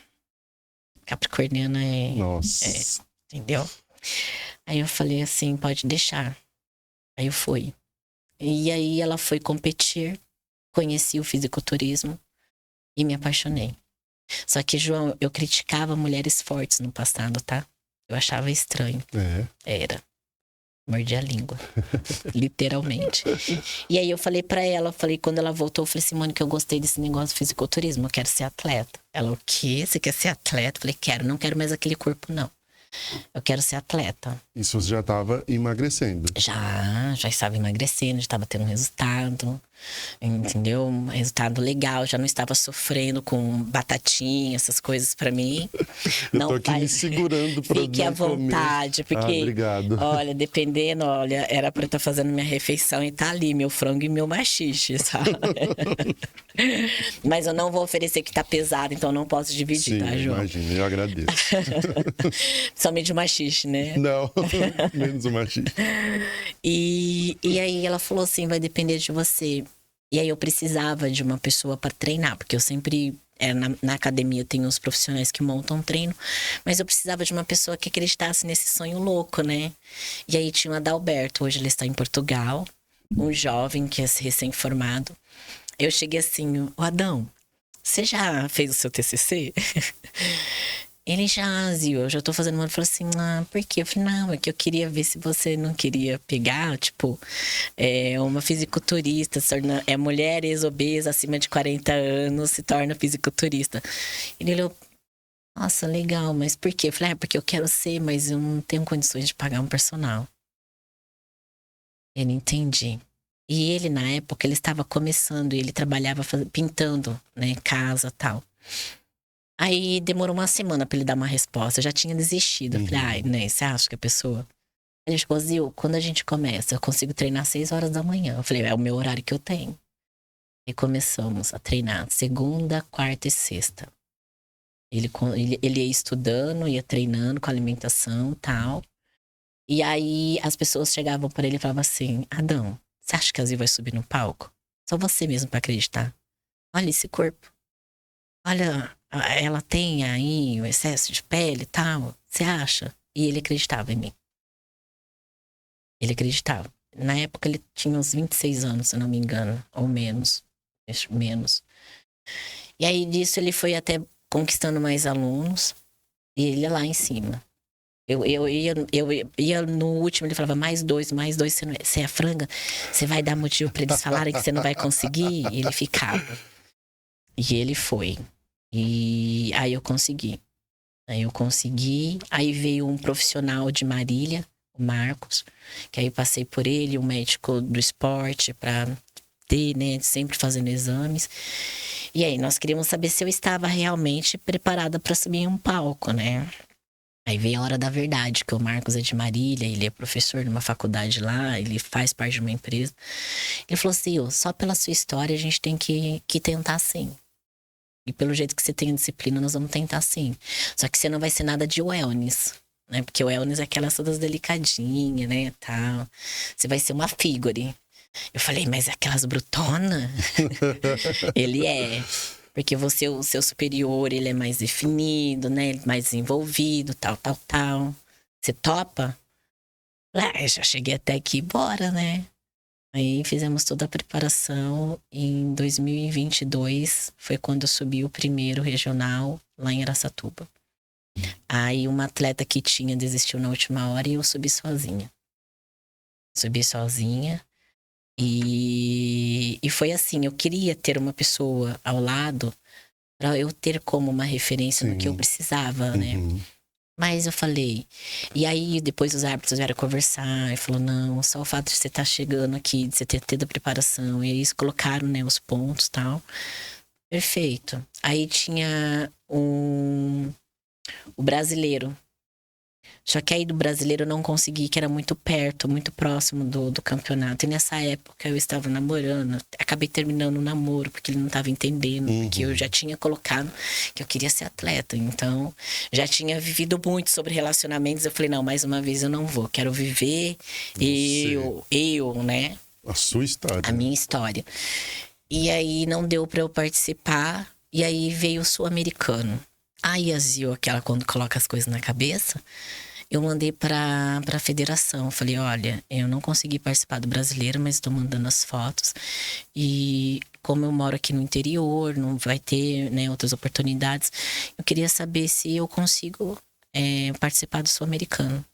Capricorniana Nossa. entendeu? Aí eu falei assim, pode deixar. Aí eu fui. E aí ela foi competir, conheci o fisiculturismo e me apaixonei. Só que, João, eu criticava mulheres fortes no passado, tá? Eu achava estranho. Era. Mordi a língua. Literalmente. E aí eu falei pra ela, quando ela voltou, eu falei assim, Mônica, eu gostei desse negócio do fisiculturismo, eu quero ser atleta. Ela, o quê? Você quer ser atleta? Eu falei, quero, não quero mais aquele corpo, não. Eu quero ser atleta. Isso você já estava emagrecendo? Já estava emagrecendo, já estava tendo um resultado, entendeu? Um resultado legal, já não estava sofrendo com batatinha, essas coisas pra mim. Eu tô aqui me segurando pra Fique à vontade, porque, obrigado. olha, dependendo, era pra eu estar fazendo minha refeição e tá ali, meu frango e meu maxixe, sabe? Mas eu não vou oferecer que tá pesado, então eu não posso dividir, Sim, tá, João? imagina, eu agradeço. Somente o maxixe, né? Não, menos o machismo. E aí ela falou assim, vai depender de você. E aí eu precisava de uma pessoa para treinar, porque eu sempre... na academia tem uns profissionais que montam treino, mas eu precisava de uma pessoa que acreditasse nesse sonho louco, né? E aí tinha o Adalberto, hoje ele está em Portugal, um jovem que é recém-formado. Eu cheguei assim, ô Adão, você já fez o seu TCC? Ele já, Zio, eu já tô fazendo uma. Ele falou assim, por quê? Eu falei, não, é que eu queria ver se você não queria pegar, tipo, uma fisiculturista, mulher ex-obesa acima de 40 anos, se torna fisiculturista. Ele olhou, nossa, legal, mas por quê? Eu falei, porque eu quero ser, mas eu não tenho condições de pagar um personal. Ele, entendi. E ele, na época, ele estava começando, ele trabalhava pintando, né, casa e tal. Aí demorou uma semana pra ele dar uma resposta. Eu já tinha desistido. Eu falei, ai, né, você acha que a pessoa... Ele falou, Zil, quando a gente começa, eu consigo treinar 6 horas da manhã. Eu falei, é o meu horário que eu tenho. E começamos a treinar segunda, quarta e sexta. Ele ia estudando, ia treinando com alimentação e tal. E aí as pessoas chegavam para ele e falavam assim, Adão, você acha que a Zil vai subir no palco? Só você mesmo pra acreditar. Olha esse corpo. Olha, ela tem aí o excesso de pele e tal. Você acha? E ele acreditava em mim. Ele acreditava. Na época ele tinha uns 26 anos, se eu não me engano. Ou menos. Menos. E aí disso ele foi até conquistando mais alunos. E ele ia lá em cima. Eu ia no último, ele falava, mais dois, você é franga? Você vai dar motivo pra eles falarem que você não vai conseguir? E ele ficava. E ele foi. E aí eu consegui. Aí veio um profissional de Marília, o Marcos, que aí eu passei por ele, um médico do esporte, pra ter, né, sempre fazendo exames. E aí nós queríamos saber se eu estava realmente preparada para subir em um palco, né? Aí veio a hora da verdade, que o Marcos é de Marília, ele é professor numa faculdade lá, ele faz parte de uma empresa. Ele falou assim, só pela sua história a gente tem que tentar sim. E pelo jeito que você tem a disciplina, nós vamos tentar sim. Só que você não vai ser nada de wellness, né? Porque o wellness é aquelas todas delicadinhas, né, tal. Você vai ser uma figure. Eu falei, mas aquelas brutona? Ele é. Porque você, o seu superior, ele é mais definido, né? Mais desenvolvido, tal. Você topa? Eu já cheguei até aqui, bora, né? Aí fizemos toda a preparação. Em 2022 foi quando eu subi o primeiro regional lá em Araçatuba. Aí uma atleta que tinha desistiu na última hora e eu subi sozinha. E foi assim, eu queria ter uma pessoa ao lado para eu ter como uma referência no que eu precisava, né? Mas eu falei... E aí, depois os árbitros vieram conversar e falou, não, só o fato de você estar chegando aqui, de você ter tido a preparação. E aí eles colocaram, né, os pontos e tal. Perfeito. Aí tinha o brasileiro. Só que aí do brasileiro eu não consegui, que era muito perto, muito próximo do campeonato. E nessa época eu estava namorando, acabei terminando o namoro, porque ele não estava entendendo, porque eu já tinha colocado que eu queria ser atleta. Então, já tinha vivido muito sobre relacionamentos. Eu falei, não, mais uma vez eu não vou, quero viver eu, né? A sua história. A minha história. E aí não deu pra eu participar, e aí veio o sul-americano. Aí a Zio, aquela quando coloca as coisas na cabeça, eu mandei pra federação. Falei, olha, eu não consegui participar do brasileiro, mas estou mandando as fotos. E como eu moro aqui no interior, não vai ter, né, outras oportunidades, eu queria saber se eu consigo participar do sul-americano.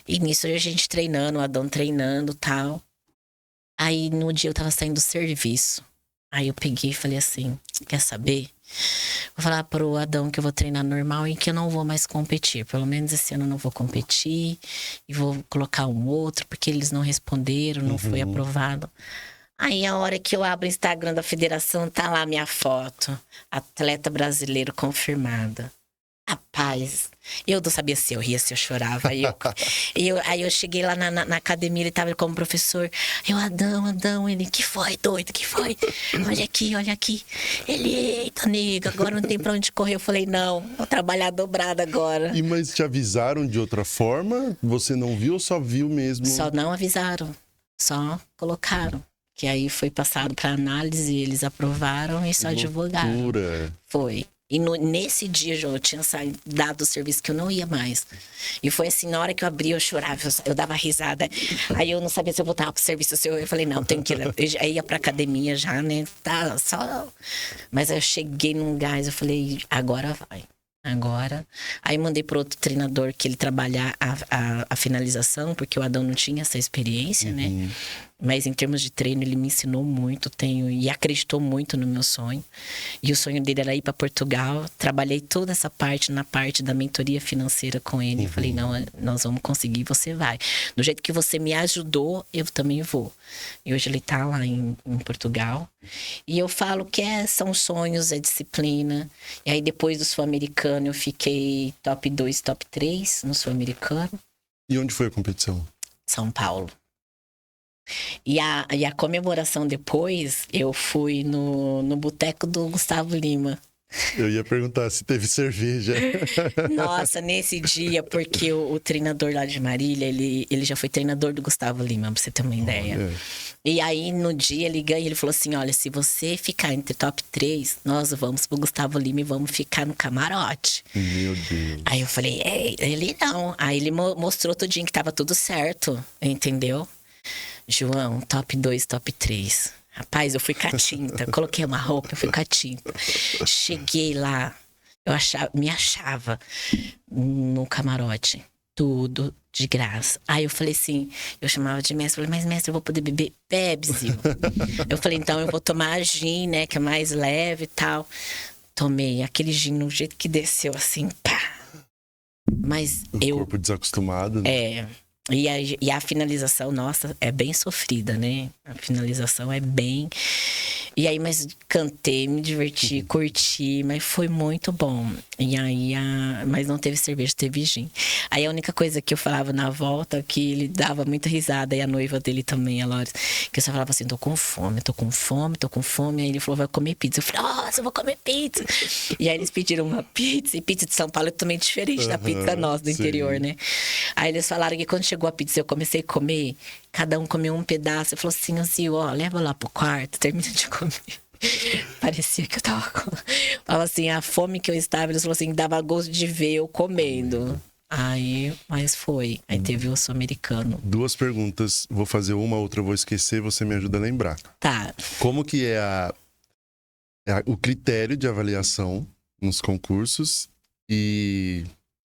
E nisso a gente treinando, o Adão treinando e tal. Aí no dia eu tava saindo do serviço. Aí eu peguei e falei assim, quer saber? Vou falar pro Adão que eu vou treinar normal e que eu não vou mais competir. Pelo menos esse ano eu não vou competir. E vou colocar um outro, porque eles não responderam, não foi aprovado. Aí a hora que eu abro o Instagram da federação, tá lá minha foto. Atleta brasileiro confirmada. Rapaz, eu não sabia se eu ria, se eu chorava. Aí eu cheguei lá na academia, ele tava como professor. Eu, Adão, ele, que foi, doido, que foi? Olha aqui. Ele, eita, nega, agora não tem pra onde correr. Eu falei, não, vou trabalhar dobrado agora. Mas te avisaram de outra forma? Você não viu ou só viu mesmo? Só não avisaram, só colocaram. Que aí foi passado pra análise, eles aprovaram e só divulgaram. Foi. E nesse dia, João, eu tinha dado o serviço que eu não ia mais. E foi assim, na hora que eu abri, eu chorava, eu dava risada. Aí eu não sabia se eu voltava pro serviço, se eu falei, não, tem que ir. Eu já ia pra academia já, né? Tá, só... Mas aí eu cheguei num gás, eu falei, agora vai. Agora. Aí mandei pro outro treinador que ele trabalhar a finalização, porque o Adão não tinha essa experiência, né? Mas em termos de treino, ele me ensinou muito, e acreditou muito no meu sonho. E o sonho dele era ir para Portugal. Trabalhei toda essa parte na parte da mentoria financeira com ele. Falei, não, nós vamos conseguir, você vai. Do jeito que você me ajudou, eu também vou. E hoje ele tá lá em Portugal. E eu falo que são sonhos, é disciplina. E aí depois do Sul-Americano, eu fiquei top 2, top 3 no Sul-Americano. E onde foi a competição? São Paulo. E a comemoração depois, eu fui no boteco do Gustavo Lima. Eu ia perguntar se teve cerveja. Nossa, nesse dia, porque o treinador lá de Marília, ele já foi treinador do Gustavo Lima, pra você ter uma ideia. E aí, no dia, ele ganha, ele falou assim, olha, se você ficar entre top 3, nós vamos pro Gustavo Lima e vamos ficar no camarote. Meu Deus. Aí eu falei, ele não. Aí ele mostrou tudinho que tava tudo certo, entendeu? João, top 2, top 3. Rapaz, eu fui com a tinta. Coloquei uma roupa, eu fui com a tinta. Cheguei lá, me achava no camarote. Tudo de graça. Aí eu falei assim, eu chamava de mestre, falei, mas mestre, eu vou poder beber? Bebe, Zil. Eu falei, então eu vou tomar a gin, né, que é mais leve e tal. Tomei aquele gin no jeito que desceu, assim, pá. Mas o corpo desacostumado, né? E a finalização, nossa, é bem sofrida, né? A finalização é bem... E aí, mas cantei, me diverti, curti, mas foi muito bom. E aí, mas não teve cerveja, teve gin. Aí a única coisa que eu falava na volta, que ele dava muita risada, e a noiva dele também, a Loris, que eu só falava assim, tô com fome, tô com fome, tô com fome. Aí ele falou, vai comer pizza. Eu falei, nossa, eu vou comer pizza. E aí eles pediram uma pizza, e pizza de São Paulo é também diferente da pizza nossa do interior, né? Aí eles falaram que quando chegou a pizza, eu comecei a comer, cada um comeu um pedaço. Eu falei assim, Zil, ó, leva lá pro quarto, termina de comer. Parecia que eu tava com... Fala assim, a fome que eu estava, eles falaram assim, dava gosto de ver eu comendo. Aí, mas foi. Aí teve o Sul-Americano. 2 perguntas, vou fazer uma, outra eu vou esquecer, você me ajuda a lembrar. Tá. Como que é o critério de avaliação nos concursos e...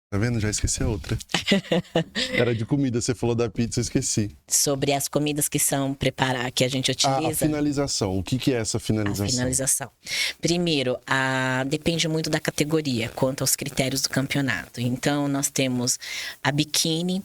Tá vendo? Já esqueci a outra. Era de comida, você falou da pizza, eu esqueci. Sobre as comidas que são preparadas, que a gente utiliza. A finalização, o que é essa finalização? A finalização. Primeiro, depende muito da categoria, quanto aos critérios do campeonato. Então, nós temos a biquíni.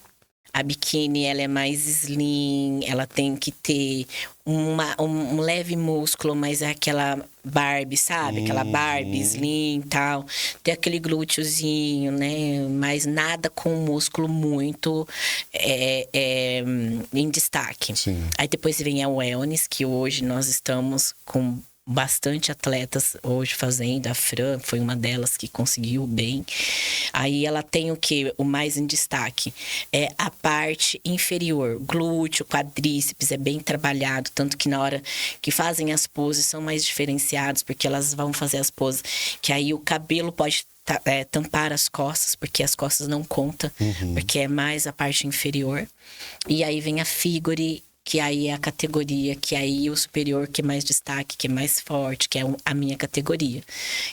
A biquíni, ela é mais slim, ela tem que ter um leve músculo, mas é aquela Barbie, sabe? Aquela Barbie slim e tal. Tem aquele glúteozinho, né? Mas nada com músculo muito em destaque. Sim. Aí depois vem a wellness, que hoje nós estamos com bastante atletas hoje fazendo. A Fran foi uma delas que conseguiu bem. Aí ela tem o que? O mais em destaque é a parte inferior, glúteo, quadríceps, é bem trabalhado, tanto que na hora que fazem as poses são mais diferenciados, porque elas vão fazer as poses que aí o cabelo pode tampar as costas, porque as costas não contam, porque é mais a parte inferior. E aí vem a figure, que aí é a categoria, que aí o superior, que é mais destaque, que é mais forte, que é a minha categoria.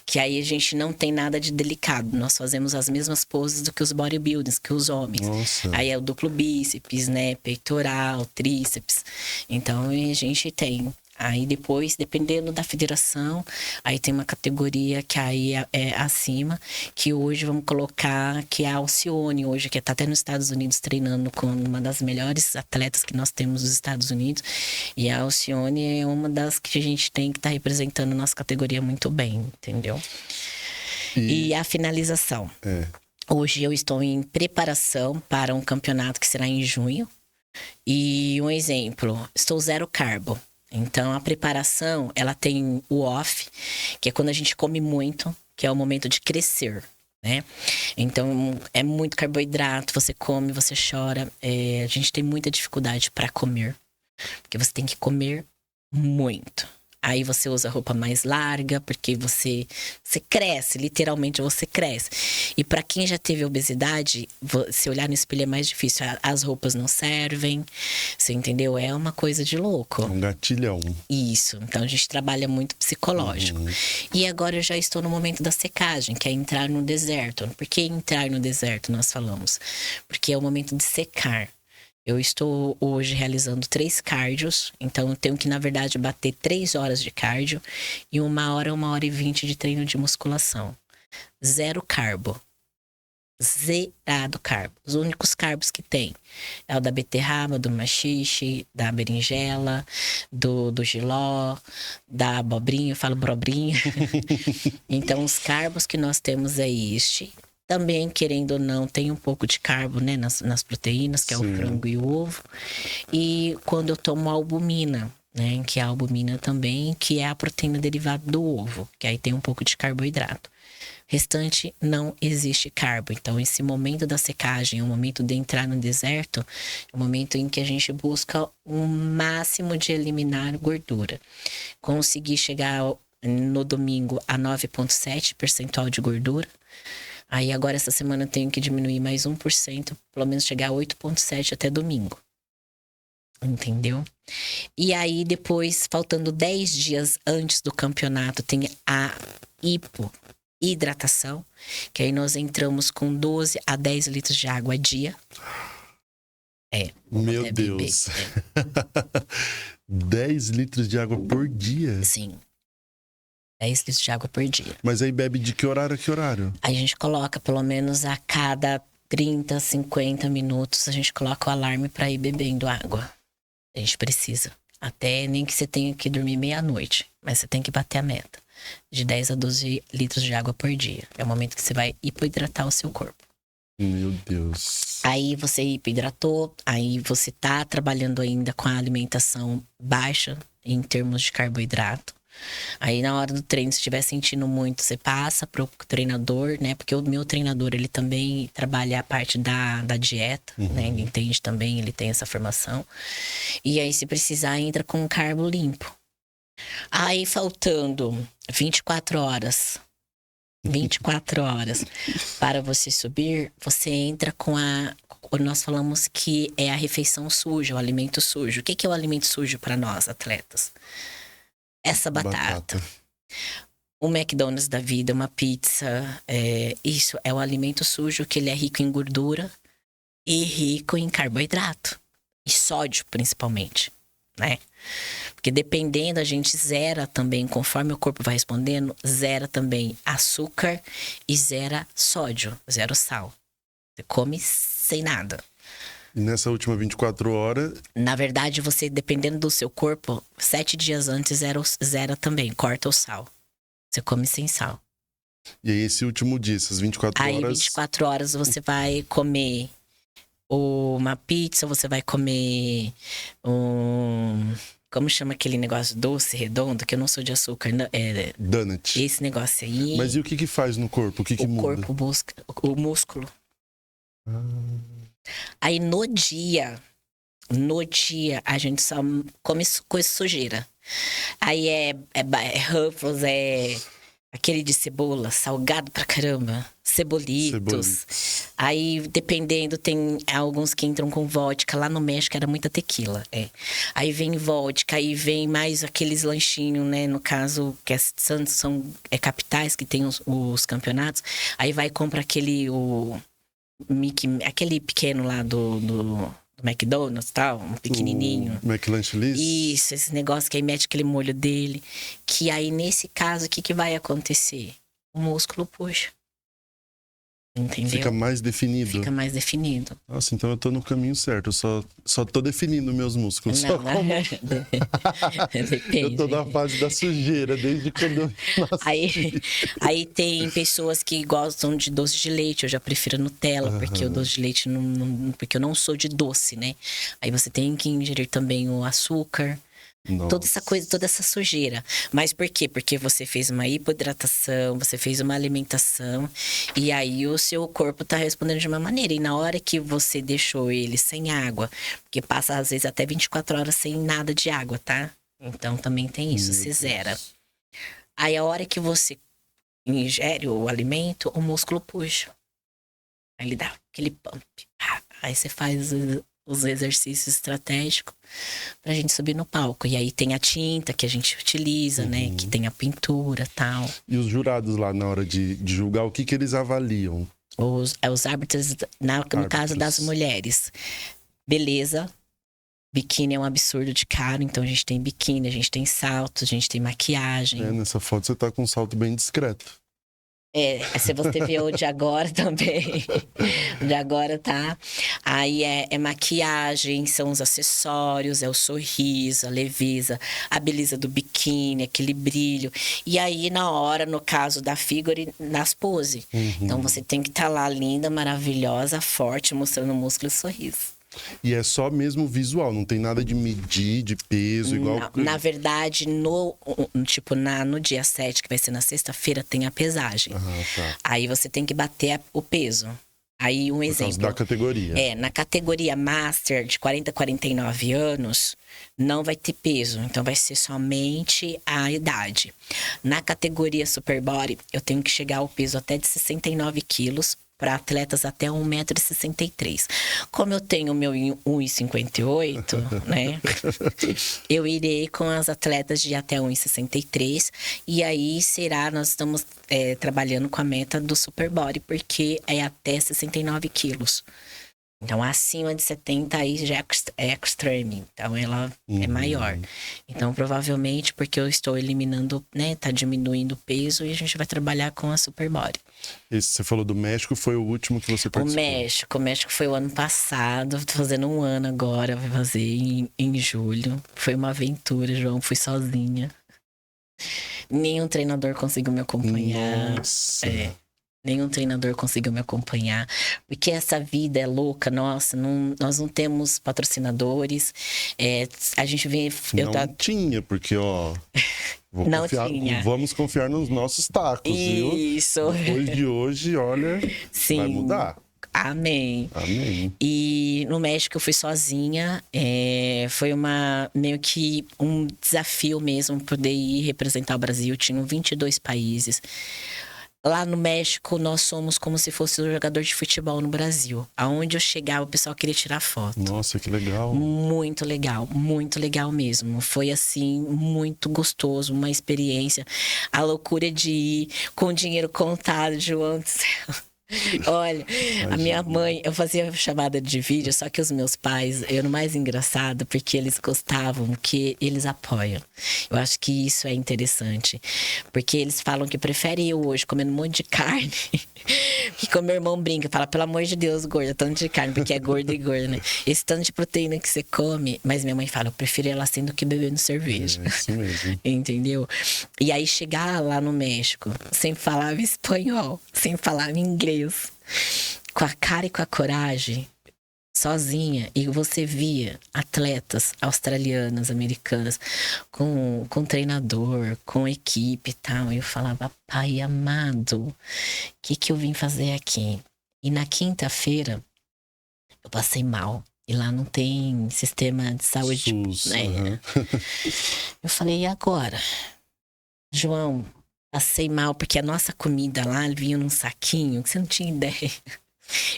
Que aí a gente não tem nada de delicado. Nós fazemos as mesmas poses do que os bodybuilders, que os homens. Nossa. Aí é o duplo bíceps, né? Peitoral, tríceps. Então, a gente tem. Aí depois, dependendo da federação, aí tem uma categoria que aí é acima, que hoje vamos colocar, que é a Alcione hoje, que tá até nos Estados Unidos treinando com uma das melhores atletas que nós temos nos Estados Unidos. E a Alcione é uma das que a gente tem que estar representando a nossa categoria muito bem, entendeu? E a finalização. Hoje eu estou em preparação para um campeonato que será em junho. E um exemplo, estou zero carbo. Então, a preparação, ela tem o off, que é quando a gente come muito, que é o momento de crescer, né? Então, é muito carboidrato, você come, você chora. A gente tem muita dificuldade para comer, porque você tem que comer muito. Aí você usa roupa mais larga, porque você cresce, literalmente você cresce. E para quem já teve obesidade, se olhar no espelho é mais difícil. As roupas não servem, você entendeu? É uma coisa de louco. Um gatilhão. Isso, então a gente trabalha muito psicológico. E agora eu já estou no momento da secagem, que é entrar no deserto. Por que entrar no deserto, nós falamos? Porque é o momento de secar. Eu estou hoje realizando 3 cardios, então eu tenho que, na verdade, bater 3 horas de cardio e 1 hora e 20 de treino de musculação. 0 carbo. Zerado carbo. Os únicos carbos que tem é o da beterraba, do maxixe, da berinjela, do jiló, da abobrinha, eu falo brobrinha. Então, os carbos que nós temos é este. Também, querendo ou não, tem um pouco de carbo, né, nas proteínas, que é o frango e o ovo. E quando eu tomo albumina, né, que é a albumina também, que é a proteína derivada do ovo, que aí tem um pouco de carboidrato. Restante, não existe carbo. Então, esse momento da secagem, o momento de entrar no deserto, é o momento em que a gente busca o máximo de eliminar gordura. Conseguir chegar no domingo a 9,7% de gordura. Aí agora essa semana eu tenho que diminuir mais 1%, pelo menos chegar a 8,7% até domingo. Entendeu? E aí depois, faltando 10 dias antes do campeonato, tem a hidratação, que aí nós entramos com 12 a 10 litros de água a dia. Meu Deus. 10 litros de água por dia? Sim. 10 litros de água por dia. Mas aí bebe de que horário a que horário? Aí a gente coloca pelo menos a cada 30, 50 minutos, a gente coloca o alarme para ir bebendo água. A gente precisa. Até nem que você tenha que dormir meia-noite, mas você tem que bater a meta. De 10 a 12 litros de água por dia. É o momento que você vai hipoidratar o seu corpo. Meu Deus. Aí você hipoidratou, aí você tá trabalhando ainda com a alimentação baixa em termos de carboidrato. Aí na hora do treino, se estiver sentindo muito, você passa pro treinador, né? Porque o meu treinador, ele também trabalha a parte da dieta, né? Ele entende também, ele tem essa formação. E aí, se precisar, entra com um carbo limpo. Aí, faltando 24 horas para você subir, você entra com nós falamos que é a refeição suja, o alimento sujo. O que é o alimento sujo para nós, atletas? Essa batata. O McDonald's da vida, uma pizza, isso é o alimento sujo, que ele é rico em gordura e rico em carboidrato. E sódio, principalmente, né? Porque dependendo, a gente zera também, conforme o corpo vai respondendo, zera também açúcar e zera sódio, zero sal. Você come sem nada. E nessa última 24 horas... Na verdade, você, dependendo do seu corpo, 7 dias antes zera também, corta o sal. Você come sem sal. E aí, esse último dia, essas 24 horas... Aí, 24 horas, você vai comer uma pizza, você vai comer como chama aquele negócio doce, redondo, que eu não sou de açúcar. Donut. Esse negócio aí. Mas e o que faz no corpo? O que muda? O corpo busca o músculo. Aí no dia a gente só come coisa sujeira. Aí é Ruffles, aquele de cebola, salgado pra caramba. Cebolitos. Aí, dependendo, tem alguns que entram com vodka. Lá no México era muita tequila. Aí vem vodka, aí vem mais aqueles lanchinhos, né? No caso, que são capitais que tem os campeonatos. Aí vai e compra aquele pequeno lá do McDonald's, tal, um pequenininho. O McLanche. Isso, esse negócio que aí mete aquele molho dele. Que aí, nesse caso, o que vai acontecer? O músculo puxa. Entendeu? Fica mais definido. Fica mais definido. Nossa, então eu tô no caminho certo. Eu só tô definindo meus músculos. Não, Depende. Eu tô na fase da sujeira, desde quando eu nasci. Aí tem pessoas que gostam de doce de leite. Eu já prefiro Nutella, porque o doce de leite porque eu não sou de doce, né? Aí você tem que ingerir também o açúcar. Nossa. Toda essa coisa, toda essa sujeira. Mas por quê? Porque você fez uma hipoidratação, você fez uma alimentação, e aí o seu corpo tá respondendo de uma maneira. E na hora que você deixou ele sem água, porque passa às vezes até 24 horas sem nada de água, tá? Então também tem isso, você zera. Aí a hora que você ingere o alimento, o músculo puxa. Aí ele dá aquele pump. Aí você faz os exercícios estratégicos pra gente subir no palco. E aí tem a tinta que a gente utiliza, né? Que tem a pintura e tal. E os jurados lá, na hora de julgar, o que eles avaliam? Os árbitros, no caso das mulheres. Beleza. Biquíni é um absurdo de caro, então a gente tem biquíni, a gente tem salto, a gente tem maquiagem. Nessa foto você tá com um salto bem discreto. Se você vê o de agora também. O de agora, tá? Aí é maquiagem, são os acessórios, é o sorriso, a leveza, a beleza do biquíni, aquele brilho. E aí, na hora, no caso da figure, nas poses. Então você tem que estar lá linda, maravilhosa, forte, mostrando o músculo e o sorriso. E é só mesmo visual, não tem nada de medir, de peso, igual... Não, na verdade, no dia 7, que vai ser na sexta-feira, tem a pesagem. Tá. Aí você tem que bater o peso. Aí um exemplo. Por causa da categoria. Na categoria Master, de 40 a 49 anos, não vai ter peso. Então vai ser somente a idade. Na categoria Super Body, eu tenho que chegar ao peso até de 69 quilos. Para atletas até 1,63 m. Como eu tenho meu 1,58 m, né? Eu irei com as atletas de até 1,63 m. E aí nós estamos trabalhando com a meta do Super Body, porque é até 69 quilos. Então, acima de 70 aí já é extreme. Então, ela é maior. Então, provavelmente, porque eu estou eliminando, né? Tá diminuindo o peso e a gente vai trabalhar com a Super Body. Esse você falou do México, foi o último que você participou? O México foi o ano passado. Tô fazendo um ano agora, vai fazer em julho. Foi uma aventura, João. Fui sozinha. Nenhum treinador conseguiu me acompanhar. Nossa. Nenhum treinador conseguiu me acompanhar. Porque essa vida é louca, nossa. Nós não temos patrocinadores. A gente vê... Tinha, porque, ó... Tinha. Vamos confiar nos nossos tacos, viu? Isso. Depois de hoje, olha, Sim. vai mudar. Amém. Amém. E no México eu fui sozinha. Foi meio que um desafio mesmo poder ir representar o Brasil. Tinham 22 países. Lá no México, nós somos como se fosse um jogador de futebol no Brasil. Aonde eu chegava, o pessoal queria tirar foto. Nossa, que legal. Muito legal mesmo. Foi, assim, muito gostoso, uma experiência. A loucura de ir com dinheiro contado, João do céu. Olha, a minha mãe, eu fazia chamada de vídeo, só que os meus pais, era o mais engraçado, porque eles gostavam, que eles apoiam. Eu acho que isso é interessante, porque eles falam que preferem eu hoje comendo um monte de carne, que como meu irmão brinca, fala, pelo amor de Deus, gorda, tanto de carne, porque é gorda e gorda, né? Esse tanto de proteína que você come, mas minha mãe fala, eu prefiro ela assim do que bebendo cerveja. É isso mesmo. Entendeu? E aí chegar lá no México, sem falar espanhol, sem falar inglês, com a cara e com a coragem, sozinha, e você via atletas australianas, americanas, com treinador, com equipe e tal, e eu falava, pai amado, o que eu vim fazer aqui? E na quinta-feira, eu passei mal. E lá não tem sistema de saúde. SUS, né? Eu falei, e agora? João, passei mal, porque a nossa comida lá vinha num saquinho, que você não tinha ideia.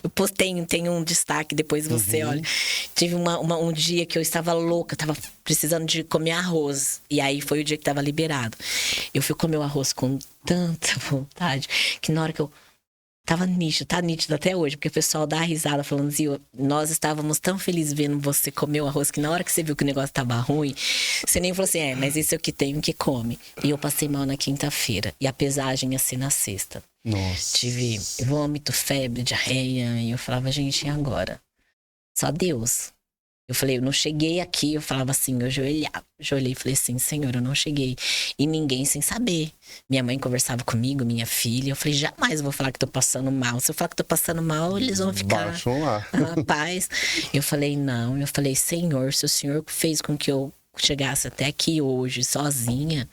Eu postei, tem um destaque, depois você olha. Tive um dia que eu estava louca, estava precisando de comer arroz. E aí foi o dia que estava liberado. Eu fui comer o arroz com tanta vontade, que na hora que eu... Tava nítido, tá nítido até hoje, porque o pessoal dá risada falando assim, nós estávamos tão felizes vendo você comer o arroz, que na hora que você viu que o negócio tava ruim, você nem falou assim, mas isso é o que tem, que come. E eu passei mal na quinta-feira, e a pesagem ia ser na sexta. Nossa. Tive vômito, febre, diarreia, e eu falava, gente, e agora? Só Deus. Eu falei, eu não cheguei aqui, eu falava assim, eu ajoelhava. Ajoelhei e falei assim, Senhor, eu não cheguei. E ninguém sem saber. Minha mãe conversava comigo, minha filha. Eu falei, jamais vou falar que tô passando mal. Se eu falar que tô passando mal, eles vão ficar... Baixam lá. Rapaz. Eu falei, não. Eu falei, Senhor, se o Senhor fez com que eu chegasse até aqui hoje sozinha,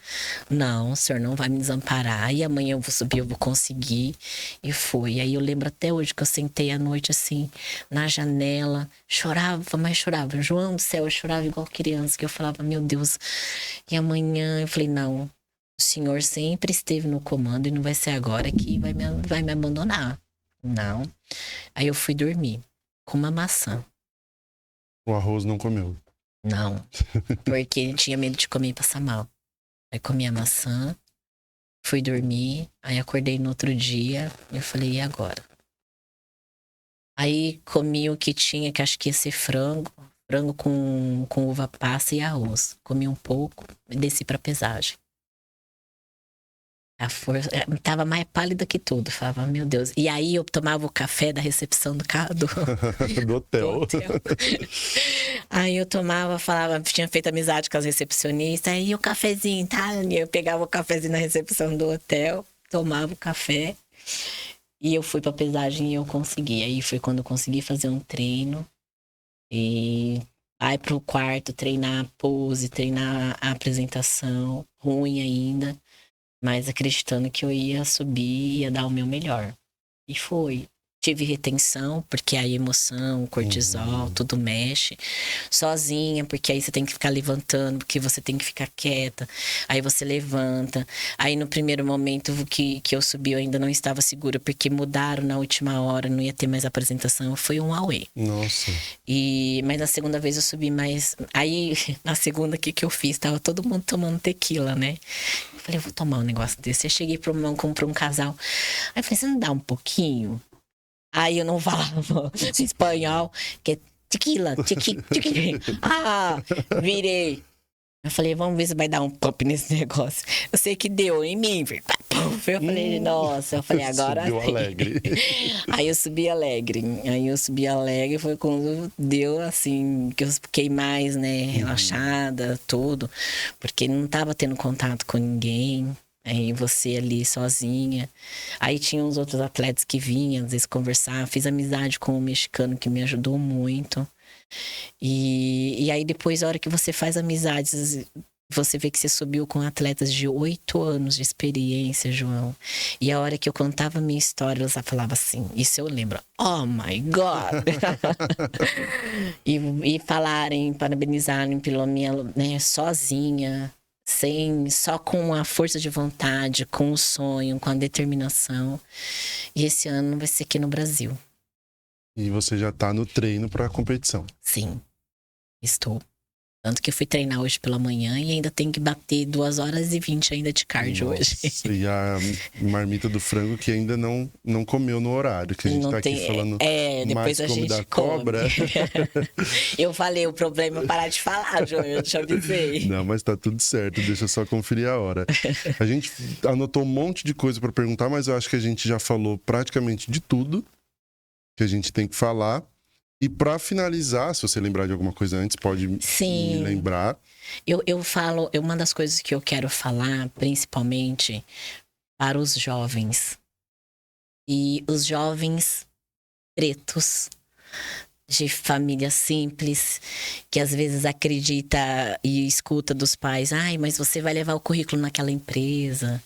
não, o Senhor não vai me desamparar. E amanhã eu vou subir, eu vou conseguir. E foi. Aí eu lembro até hoje que eu sentei à noite assim, na janela, chorava, mas chorava. João do céu, eu chorava igual criança, que eu falava, meu Deus. E amanhã eu falei, não, o Senhor sempre esteve no comando e não vai ser agora que vai me abandonar. Não. Aí eu fui dormir com uma maçã. O arroz não comeu. Não, porque tinha medo de comer e passar mal. Aí comi a maçã, fui dormir, aí acordei no outro dia e eu falei, e agora? Aí comi o que tinha, que acho que ia ser frango com uva passa e arroz. Comi um pouco e desci pra pesagem. A força tava mais pálida que tudo, falava, meu Deus. E aí eu tomava o café da recepção do Do hotel. do hotel. Aí eu tomava, falava, tinha feito amizade com as recepcionistas, aí o cafezinho, tá? E eu pegava o cafezinho na recepção do hotel, tomava o café e eu fui pra pesagem e eu consegui. Aí foi quando eu consegui fazer um treino e aí pro quarto treinar a pose, treinar a apresentação, ruim ainda, mas acreditando que eu ia subir, ia dar o meu melhor. E foi. Tive retenção, porque a emoção, o cortisol, tudo mexe. Sozinha, porque aí você tem que ficar levantando, porque você tem que ficar quieta. Aí você levanta. Aí no primeiro momento que eu subi, eu ainda não estava segura, porque mudaram na última hora, não ia ter mais apresentação. Foi um auê. Nossa. Mas na segunda vez eu subi mais. Aí, na segunda, o que eu fiz? Tava todo mundo tomando tequila, né? Eu falei, eu vou tomar um negócio desse. Eu cheguei pra um casal. Aí eu falei, você não dá um pouquinho? Aí eu não falava espanhol, que é tequila, tequila. Ah, virei. Eu falei, vamos ver se vai dar um pump nesse negócio. Eu sei que deu em mim. Eu falei, nossa, eu falei, agora Subiu sim. alegre. Aí eu subi alegre, foi quando deu assim, que eu fiquei mais, né, relaxada, tudo. Porque não tava tendo contato com ninguém. Aí você ali sozinha. Aí tinha uns outros atletas que vinham, às vezes, conversar. Fiz amizade com um mexicano que me ajudou muito. E aí depois, a hora que você faz amizades, você vê que você subiu com atletas de 8 anos de experiência, João. E a hora que eu contava a minha história, elas falavam assim, isso eu lembro. Oh my God! e falarem, parabenizarem pela minha, né, sozinha. Só com a força de vontade, com o sonho, com a determinação. E esse ano vai ser aqui no Brasil. E você já tá no treino pra competição. Sim, estou. Tanto que eu fui treinar hoje pela manhã e ainda tenho que bater 2h20 ainda de cardio hoje. E a marmita do frango que ainda não comeu no horário, que a gente Não tá tem, aqui falando depois mais a como gente da come. cobra. Eu falei, o problema é parar de falar, João, eu te avisei. Não, mas tá tudo certo, deixa eu só conferir a hora. A gente anotou um monte de coisa pra perguntar, mas eu acho que a gente já falou praticamente de tudo que a gente tem que falar. E pra finalizar, se você lembrar de alguma coisa antes, pode Sim. me lembrar. Eu falo, uma das coisas que eu quero falar, principalmente para os jovens. E os jovens pretos, de família simples, que às vezes acredita e escuta dos pais, ai, mas você vai levar o currículo naquela empresa,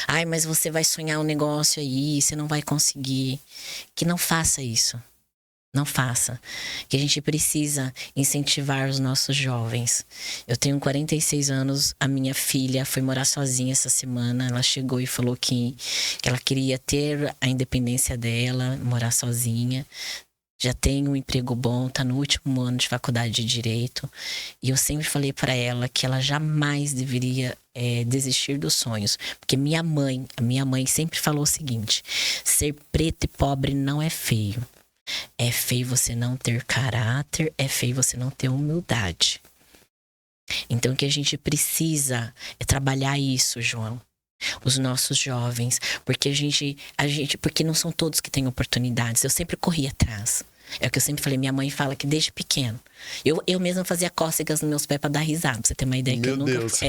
ai, mas você vai sonhar um negócio aí, você não vai conseguir. Que não faça isso. Não faça. Que a gente precisa incentivar os nossos jovens. Eu tenho 46 anos, a minha filha foi morar sozinha essa semana. Ela chegou e falou que ela queria ter a independência dela, morar sozinha. Já tem um emprego bom, tá no último ano de faculdade de Direito. E eu sempre falei para ela que ela jamais deveria desistir dos sonhos. Porque a minha mãe sempre falou o seguinte: ser preto e pobre não é feio. É feio você não ter caráter, é feio você não ter humildade. Então o que a gente precisa é trabalhar isso, João. Os nossos jovens, porque porque não são todos que têm oportunidades. Eu sempre corri atrás. É o que eu sempre falei, minha mãe fala que desde pequeno. Eu mesma fazia cócegas nos meus pés pra dar risada, pra você ter uma ideia. Meu que eu nunca. Deus.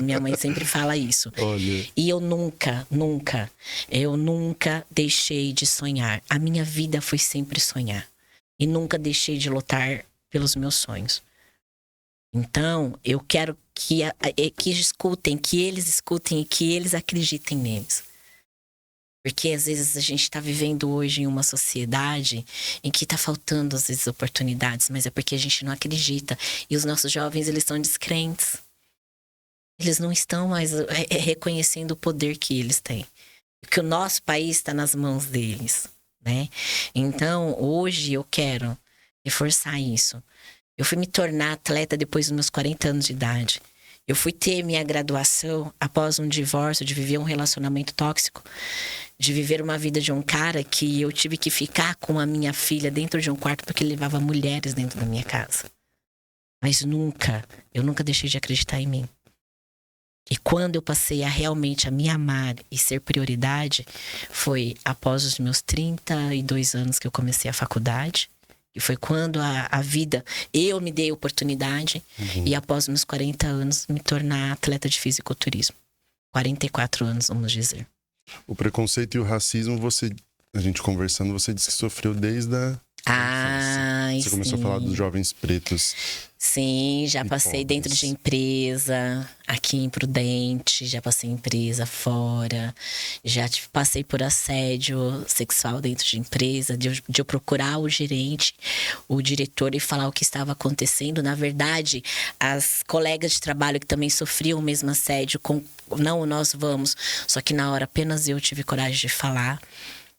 Minha mãe sempre fala isso. Olha. E eu nunca deixei de sonhar. A minha vida foi sempre sonhar. E nunca deixei de lutar pelos meus sonhos. Então, eu quero que escutem, que eles escutem e que eles acreditem neles. Porque às vezes a gente está vivendo hoje em uma sociedade em que está faltando às vezes oportunidades, mas é porque a gente não acredita. E os nossos jovens, eles são descrentes. Eles não estão mais reconhecendo o poder que eles têm. Que o nosso país está nas mãos deles, né? Então, hoje eu quero reforçar isso. Eu fui me tornar atleta depois dos meus 40 anos de idade. Eu fui ter minha graduação após um divórcio, de viver um relacionamento tóxico, de viver uma vida de um cara que eu tive que ficar com a minha filha dentro de um quarto porque ele levava mulheres dentro da minha casa. Mas eu nunca deixei de acreditar em mim. E quando eu passei a realmente a me amar e ser prioridade, foi após os meus 32 anos que eu comecei a faculdade. E foi quando a vida, eu me dei oportunidade. E após meus 40 anos, me tornar atleta de fisiculturismo. 44 anos, vamos dizer. O preconceito e o racismo, a gente conversando, você disse que sofreu desde a... Você começou a falar dos jovens pretos. Sim, já passei dentro de empresa, aqui em Prudente, já passei em empresa fora, já passei por assédio sexual dentro de empresa, de eu procurar o gerente, o diretor e falar o que estava acontecendo. Na verdade, as colegas de trabalho que também sofriam o mesmo assédio, não, nós vamos, só que na hora apenas eu tive coragem de falar.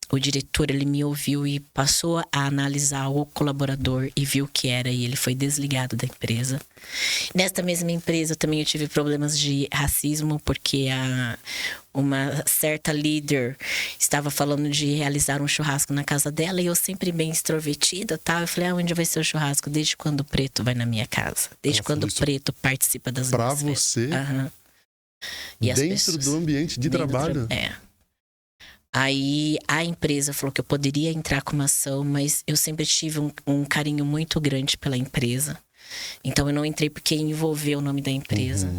O diretor, ele me ouviu e passou a analisar o colaborador e viu o que era, e ele foi desligado da empresa. Nesta mesma empresa também eu tive problemas de racismo, porque uma certa líder estava falando de realizar um churrasco na casa dela, e eu sempre bem extrovertida, tá? Eu falei, onde vai ser o churrasco? Desde quando o preto vai na minha casa? Desde quando o preto participa das minhas festas? Pra você? Aham. E dentro do ambiente de trabalho? Aí a empresa falou que eu poderia entrar com uma ação, mas eu sempre tive um carinho muito grande pela empresa. Então eu não entrei porque envolveu o nome da empresa.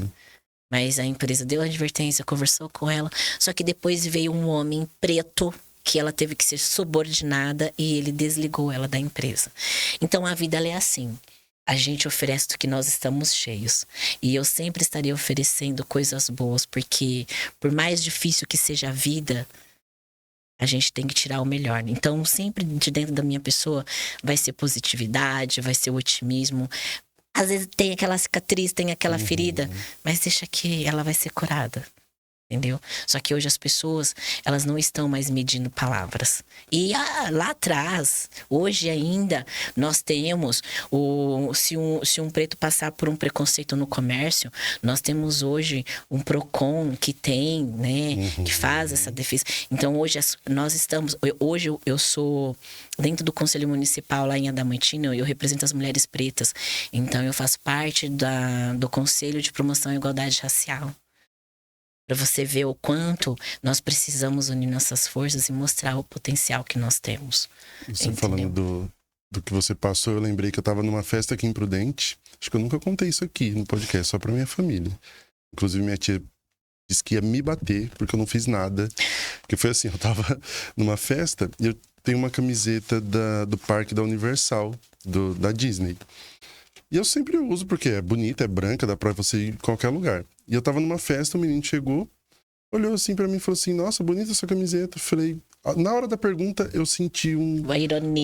Mas a empresa deu a advertência, conversou com ela. Só que depois veio um homem preto que ela teve que ser subordinada e ele desligou ela da empresa. Então a vida, ela é assim. A gente oferece do que nós estamos cheios. E eu sempre estaria oferecendo coisas boas, porque por mais difícil que seja a vida, a gente tem que tirar o melhor. Então, sempre de dentro da minha pessoa vai ser positividade, vai ser o otimismo. Às vezes tem aquela cicatriz, tem aquela ferida, mas deixa que ela vai ser curada. Entendeu? Só que hoje as pessoas, elas não estão mais medindo palavras. E lá atrás, hoje ainda, nós temos se um preto passar por um preconceito no comércio, nós temos hoje um PROCON que tem, né, que faz essa defesa. Então hoje nós estamos, hoje eu sou dentro do Conselho Municipal lá em Adamantina, eu represento as mulheres pretas. Então eu faço parte do Conselho de Promoção à Igualdade Racial. Para você ver o quanto nós precisamos unir nossas forças e mostrar o potencial que nós temos. Você falando do que você passou, eu lembrei que eu estava numa festa aqui em Prudente. Acho que eu nunca contei isso aqui no podcast, só para minha família. Inclusive, minha tia disse que ia me bater, porque eu não fiz nada. Porque foi assim, eu estava numa festa e eu tenho uma camiseta do parque da Universal, da Disney. E eu sempre uso porque é bonita, é branca, dá pra você ir em qualquer lugar. E eu tava numa festa, o menino chegou, olhou assim pra mim e falou assim, nossa, bonita essa camiseta. Eu falei, na hora da pergunta, eu senti a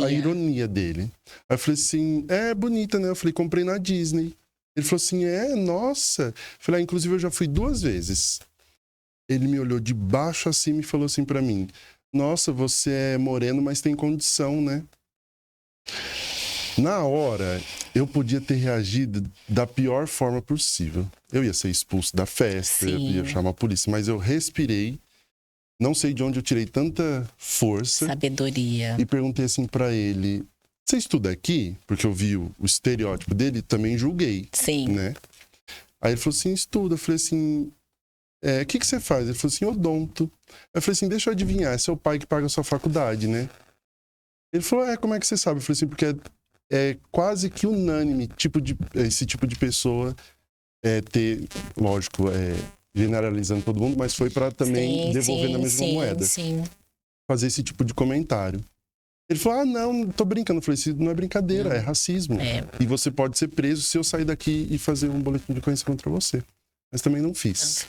ironia dele. Aí eu falei assim, é bonita, né? Eu falei, comprei na Disney. Ele falou assim, nossa. Eu falei, inclusive eu já fui 2 vezes. Ele me olhou de baixo acima e falou assim pra mim, nossa, você é moreno, mas tem condição, né? Na hora, eu podia ter reagido da pior forma possível. Eu ia ser expulso da festa, eu ia chamar a polícia, mas eu respirei. Não sei de onde eu tirei tanta força. Sabedoria. E perguntei assim pra ele, você estuda aqui? Porque eu vi o estereótipo dele, também julguei. Sim. Né? Aí ele falou assim, estuda. Eu falei assim, o que você faz? Ele falou assim, odonto. Eu falei assim, deixa eu adivinhar, é seu pai que paga a sua faculdade, né? Ele falou, como é que você sabe? Eu falei assim, porque é quase que unânime esse tipo de pessoa ter, lógico, generalizando todo mundo, mas foi para também devolver na mesma moeda. Sim. Fazer esse tipo de comentário. Ele falou, ah, não, tô brincando. Eu falei, isso não é brincadeira, é racismo. É. E você pode ser preso se eu sair daqui e fazer um boletim de ocorrência contra você. Mas também não fiz.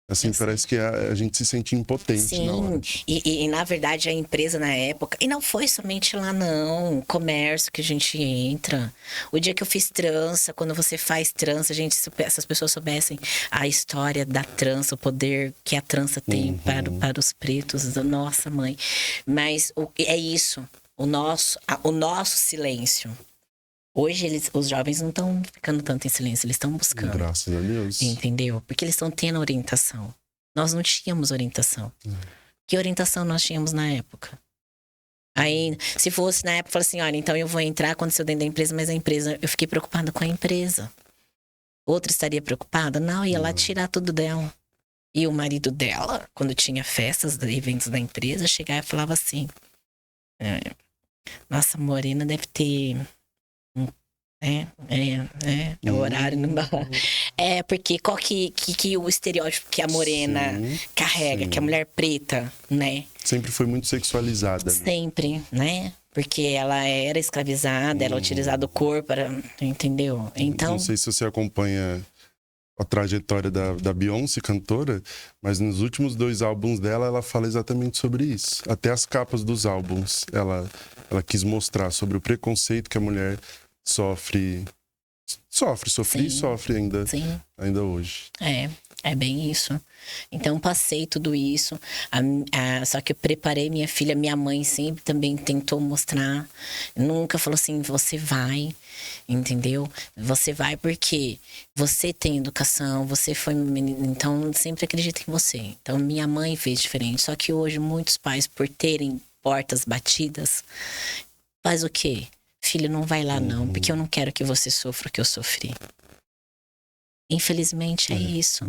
Assim, parece que a gente se sente impotente. Sim, na hora. E na verdade a empresa na época, e não foi somente lá não, comércio que a gente entra. O dia que eu fiz trança, quando você faz trança, gente, se essas pessoas soubessem a história da trança, o poder que a trança tem para os pretos, nossa mãe. Mas é isso, o nosso silêncio. Hoje os jovens não estão ficando tanto em silêncio, eles estão buscando. Graças a Deus. Entendeu? Porque eles estão tendo orientação. Nós não tínhamos orientação. Que orientação nós tínhamos na época? Aí, se fosse na época, eu falei assim, olha, então eu vou entrar, aconteceu dentro da empresa, mas a empresa, eu fiquei preocupada com a empresa. Outra estaria preocupada? Não, ia lá tirar tudo dela. E o marido dela, quando tinha festas, eventos da empresa, chegava e falava assim, nossa, Morena deve ter... o horário não dá. Porque qual que o estereótipo que a morena carrega, que a mulher preta, né? Sempre foi muito sexualizada. Né? Sempre, né? Porque ela era escravizada, ela utilizava o corpo, entendeu? Então... Não sei se você acompanha a trajetória da Beyoncé, cantora, mas nos últimos 2 álbuns dela, ela fala exatamente sobre isso. Até as capas dos álbuns, ela quis mostrar sobre o preconceito que a mulher sofre e sofre ainda hoje. É bem isso. Então, passei tudo isso. Só que eu preparei minha filha. Minha mãe sempre também tentou mostrar. Nunca falou assim, você vai, entendeu? Você vai porque você tem educação, você foi menina, então sempre acredita em você. Então, minha mãe fez diferente. Só que hoje, muitos pais, por terem portas batidas, faz o quê? Filho, não vai lá não, porque eu não quero que você sofra o que eu sofri. Infelizmente é isso.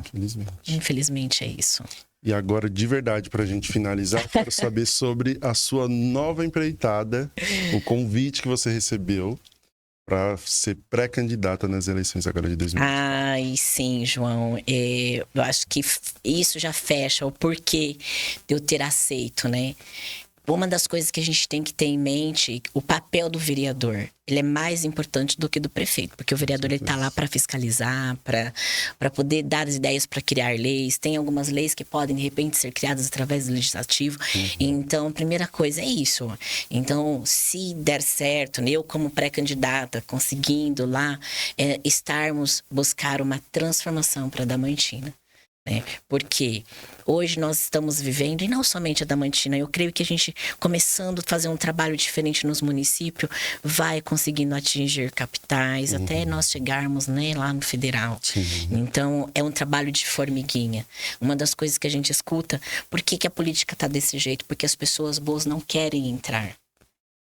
Infelizmente é isso. E agora, de verdade, pra gente finalizar, quero saber sobre a sua nova empreitada, o convite que você recebeu para ser pré-candidata nas eleições agora de 2020. Ai, sim, João. Eu acho que isso já fecha o porquê de eu ter aceito, né? Uma das coisas que a gente tem que ter em mente, o papel do vereador, ele é mais importante do que do prefeito, porque o vereador ele tá lá para fiscalizar, para poder dar as ideias para criar leis. Tem algumas leis que podem de repente ser criadas através do legislativo. Então, a primeira coisa é isso. Então, se der certo, eu como pré-candidata conseguindo lá buscar uma transformação para Adamantina. Porque hoje nós estamos vivendo, e não somente a Adamantina, eu creio que a gente, começando a fazer um trabalho diferente nos municípios, vai conseguindo atingir capitais, até nós chegarmos lá no federal. Então, é um trabalho de formiguinha. Uma das coisas que a gente escuta, por que a política está desse jeito? Porque as pessoas boas não querem entrar.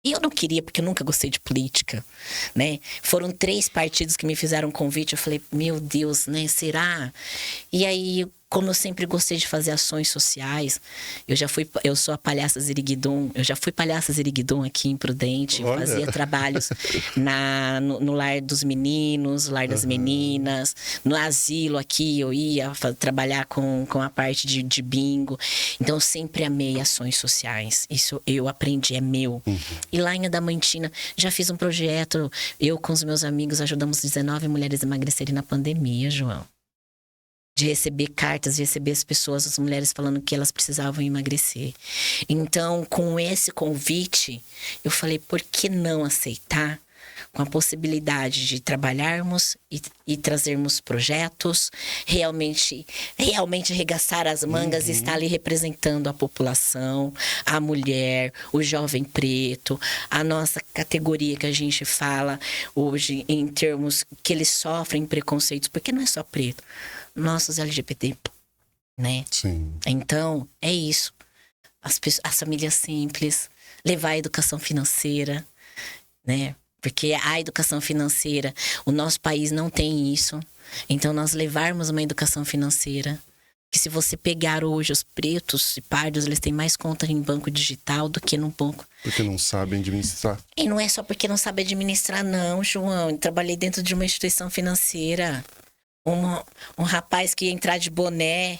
E eu não queria, porque eu nunca gostei de política, né? Foram 3 partidos que me fizeram convite. Eu falei, meu Deus, né? Será? E aí, como eu sempre gostei de fazer ações sociais, eu sou a palhaça Ziriguidum. Eu já fui palhaça Ziriguidum aqui em Prudente. Olha. Fazia trabalhos no lar dos meninos, lar das meninas. No asilo aqui, eu ia trabalhar com a parte de bingo. Então, eu sempre amei ações sociais. Isso eu aprendi, é meu. E lá em Adamantina, já fiz um projeto. Eu com os meus amigos ajudamos 19 mulheres a emagrecerem na pandemia, João. De receber cartas, de receber as pessoas, as mulheres falando que elas precisavam emagrecer. Então, com esse convite, eu falei, por que não aceitar? Com a possibilidade de trabalharmos e trazermos projetos, realmente arregaçar as mangas e estar ali representando a população, a mulher, o jovem preto, a nossa categoria que a gente fala hoje em termos que eles sofrem preconceitos, porque não é só preto, nossos LGBT, né? Sim. Então, é isso. As famílias simples, levar a educação financeira, né? Porque a educação financeira, o nosso país não tem isso. Então, nós levarmos uma educação financeira. Que se você pegar hoje os pretos e pardos, eles têm mais conta em banco digital do que no banco. Porque não sabem administrar. E não é só porque não sabe administrar, não, João. Eu trabalhei dentro de uma instituição financeira. Um rapaz que ia entrar de boné,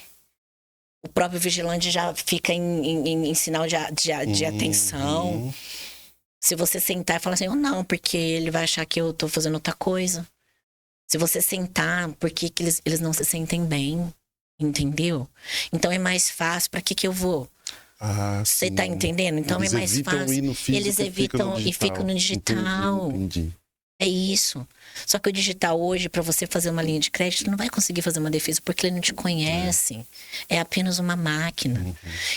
o próprio vigilante já fica em sinal de atenção. Se você sentar e falar assim, ou não, porque ele vai achar que eu tô fazendo outra coisa. Se você sentar, por que que eles não se sentem bem? Entendeu? Então é mais fácil, pra que eu vou? Ah, Você sim. tá entendendo? Então Eles é mais evitam fácil. ir no físico Eles e ficam no evitam e ficam no digital. Entendi. É isso. Só que o digital hoje, para você fazer uma linha de crédito, não vai conseguir fazer uma defesa porque ele não te conhece. É apenas uma máquina.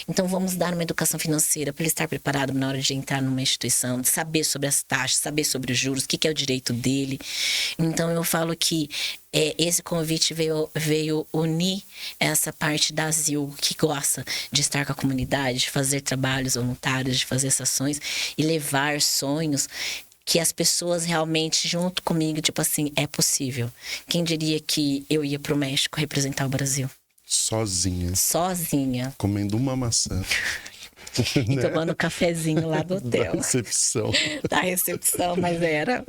Então vamos dar uma educação financeira para ele estar preparado na hora de entrar numa instituição, de saber sobre as taxas, saber sobre os juros, o que é o direito dele. Então eu falo que esse convite veio unir essa parte da ZIL que gosta de estar com a comunidade, de fazer trabalhos voluntários, de fazer essas ações e levar sonhos que as pessoas realmente junto comigo, tipo assim, é possível. Quem diria que eu ia pro México representar o Brasil? Sozinha. Sozinha. Comendo uma maçã. E tomando um cafezinho lá do Da hotel. recepção. Da recepção, mas era.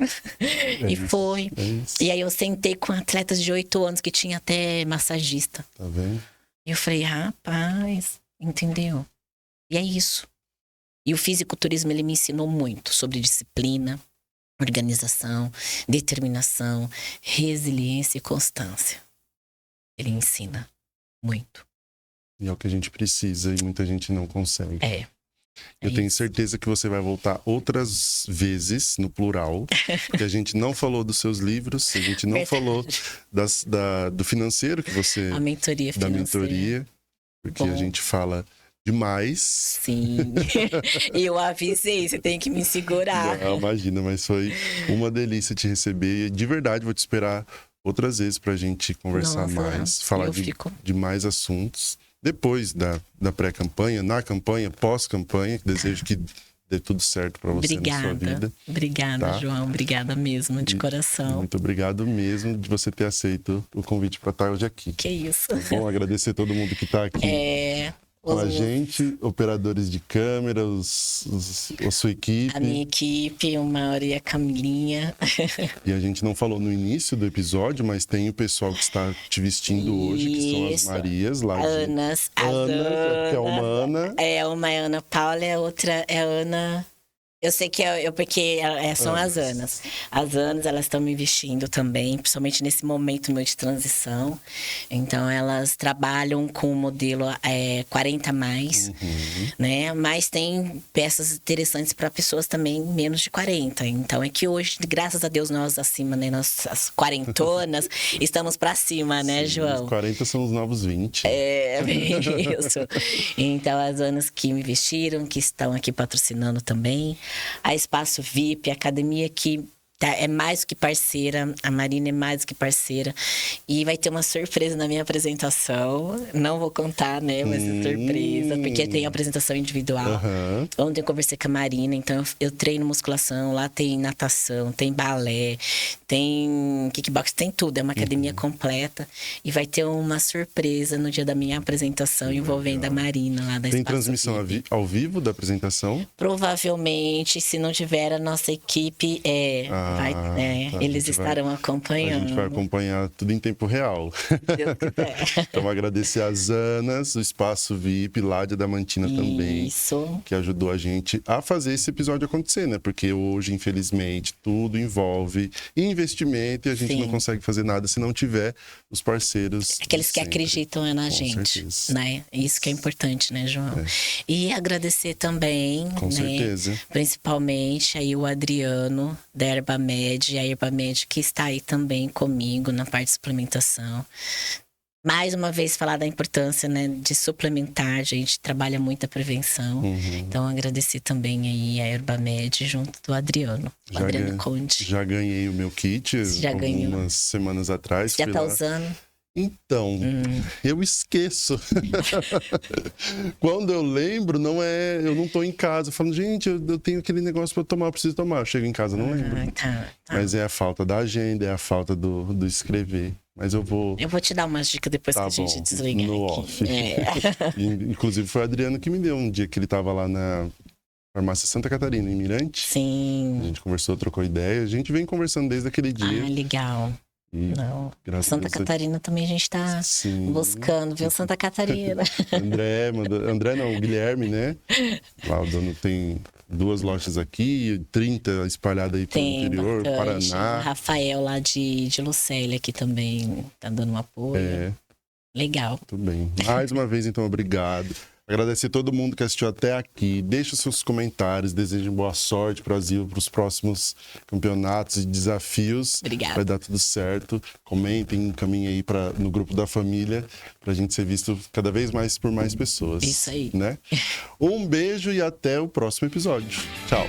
E foi. É isso. E aí eu sentei com atletas de 8 anos que tinha até massagista. Tá vendo? E eu falei, rapaz, entendeu? E é isso. E o fisiculturismo, ele me ensinou muito sobre disciplina, organização, determinação, resiliência e constância. Ele ensina muito. E é o que a gente precisa e muita gente não consegue. Eu tenho isso. certeza que você vai voltar outras vezes, no plural, porque a gente não falou dos seus livros, a gente não falou do financeiro que você... A mentoria da financeira. mentoria, porque a gente fala demais. Sim. Eu avisei, você tem que me segurar. Não, imagina, mas foi uma delícia te receber. De verdade, vou te esperar outras vezes pra gente conversar Nossa, mais, falar eu de, fico- de mais assuntos. Depois da pré-campanha, na campanha, pós-campanha, que desejo que dê tudo certo pra você na sua vida. Obrigada, Tá? João. Obrigada mesmo, de coração. Muito obrigado mesmo de você ter aceito o convite pra estar hoje aqui. Que isso. Bom, agradecer a todo mundo que tá aqui. Com a gente, operadores de câmera, a sua equipe. A minha equipe, o Mauro e a Camilinha. E a gente não falou no início do episódio, mas tem o pessoal que está te vestindo hoje, que são as Isso. Marias lá de... Anas. Ana, que é uma Ana. Uma é Ana Paula e a outra é Ana... Eu sei que porque são as Anas. As Anas, elas estão me vestindo também, principalmente nesse momento meu de transição. Então, elas trabalham com o modelo 40 mais, né? Mas tem peças interessantes para pessoas também menos de 40. Então, é que hoje, graças a Deus, nós acima, né? Nós, as quarentonas, estamos para cima, né, Sim, João? os 40 são os novos 20. Bem isso. Então, as Anas que me vestiram, que estão aqui patrocinando também. A Espaço VIP, a academia que é mais do que parceira, a Marina é mais do que parceira. E vai ter uma surpresa na minha apresentação. Não vou contar, né? Vai ser surpresa, porque tem apresentação individual. Ontem eu conversei com a Marina, então eu treino musculação, lá tem natação, tem balé, tem kickbox, tem tudo. É uma academia completa. E vai ter uma surpresa no dia da minha apresentação envolvendo a Marina lá da Tem Espaço transmissão VIP. ao vivo da apresentação? Provavelmente, se não tiver, a nossa equipe tá, eles estarão acompanhando. A gente vai acompanhar tudo em tempo real. Deus quiser. Então, agradecer às Anas, o Espaço VIP, lá de Adamantina também. Isso. Que ajudou a gente a fazer esse episódio acontecer, né? Porque hoje, infelizmente, tudo envolve investimento e a gente Sim. não consegue fazer nada se não tiver os parceiros. Aqueles que sempre. acreditam na Com gente, certeza. né? Isso que é importante, né, João? E agradecer também, Com né? certeza. Principalmente aí o Adriano da Herbamed, a Herbamed que está aí também comigo na parte de suplementação. Mais uma vez falar da importância, né, de suplementar, a gente trabalha muito a prevenção. Então agradecer também aí a Herbamed junto do Adriano, o Adriano Conte. Já ganhei o meu kit Já ganhou. algumas semanas atrás. Já fui tá lá. usando? Então, eu esqueço. Quando eu lembro, eu não tô em casa. Eu falo, gente, eu tenho aquele negócio pra tomar, eu preciso tomar. Eu chego em casa, não lembro. Tá. Mas é a falta da agenda, é a falta do escrever. Mas eu vou... Eu vou te dar umas dicas depois Tá que a gente bom, desligar no aqui. off. Inclusive foi o Adriano que me deu um dia que ele tava lá na Farmácia Santa Catarina, em Mirante. A Sim. gente conversou, trocou ideia. A gente vem conversando desde aquele dia. Legal. E Não. graças a Santa Deus, Catarina também a gente tá sim. buscando, viu? Santa Catarina. André não, o Guilherme, né? Lá o dono tem 2 lojas aqui, 30 espalhadas aí pelo Tem interior, bastante. O Paraná. Rafael lá de Lucélia aqui também tá dando um apoio. É, Legal. tudo bem. Mais uma vez, então, obrigado. Agradecer a todo mundo que assistiu até aqui. Deixe os seus comentários, desejem boa sorte para o Brasil, para os próximos campeonatos e desafios. Obrigada. Vai dar tudo certo. Comentem, encaminhem aí no grupo da família, para a gente ser visto cada vez mais por mais pessoas. Isso aí. Né? Um beijo e até o próximo episódio. Tchau.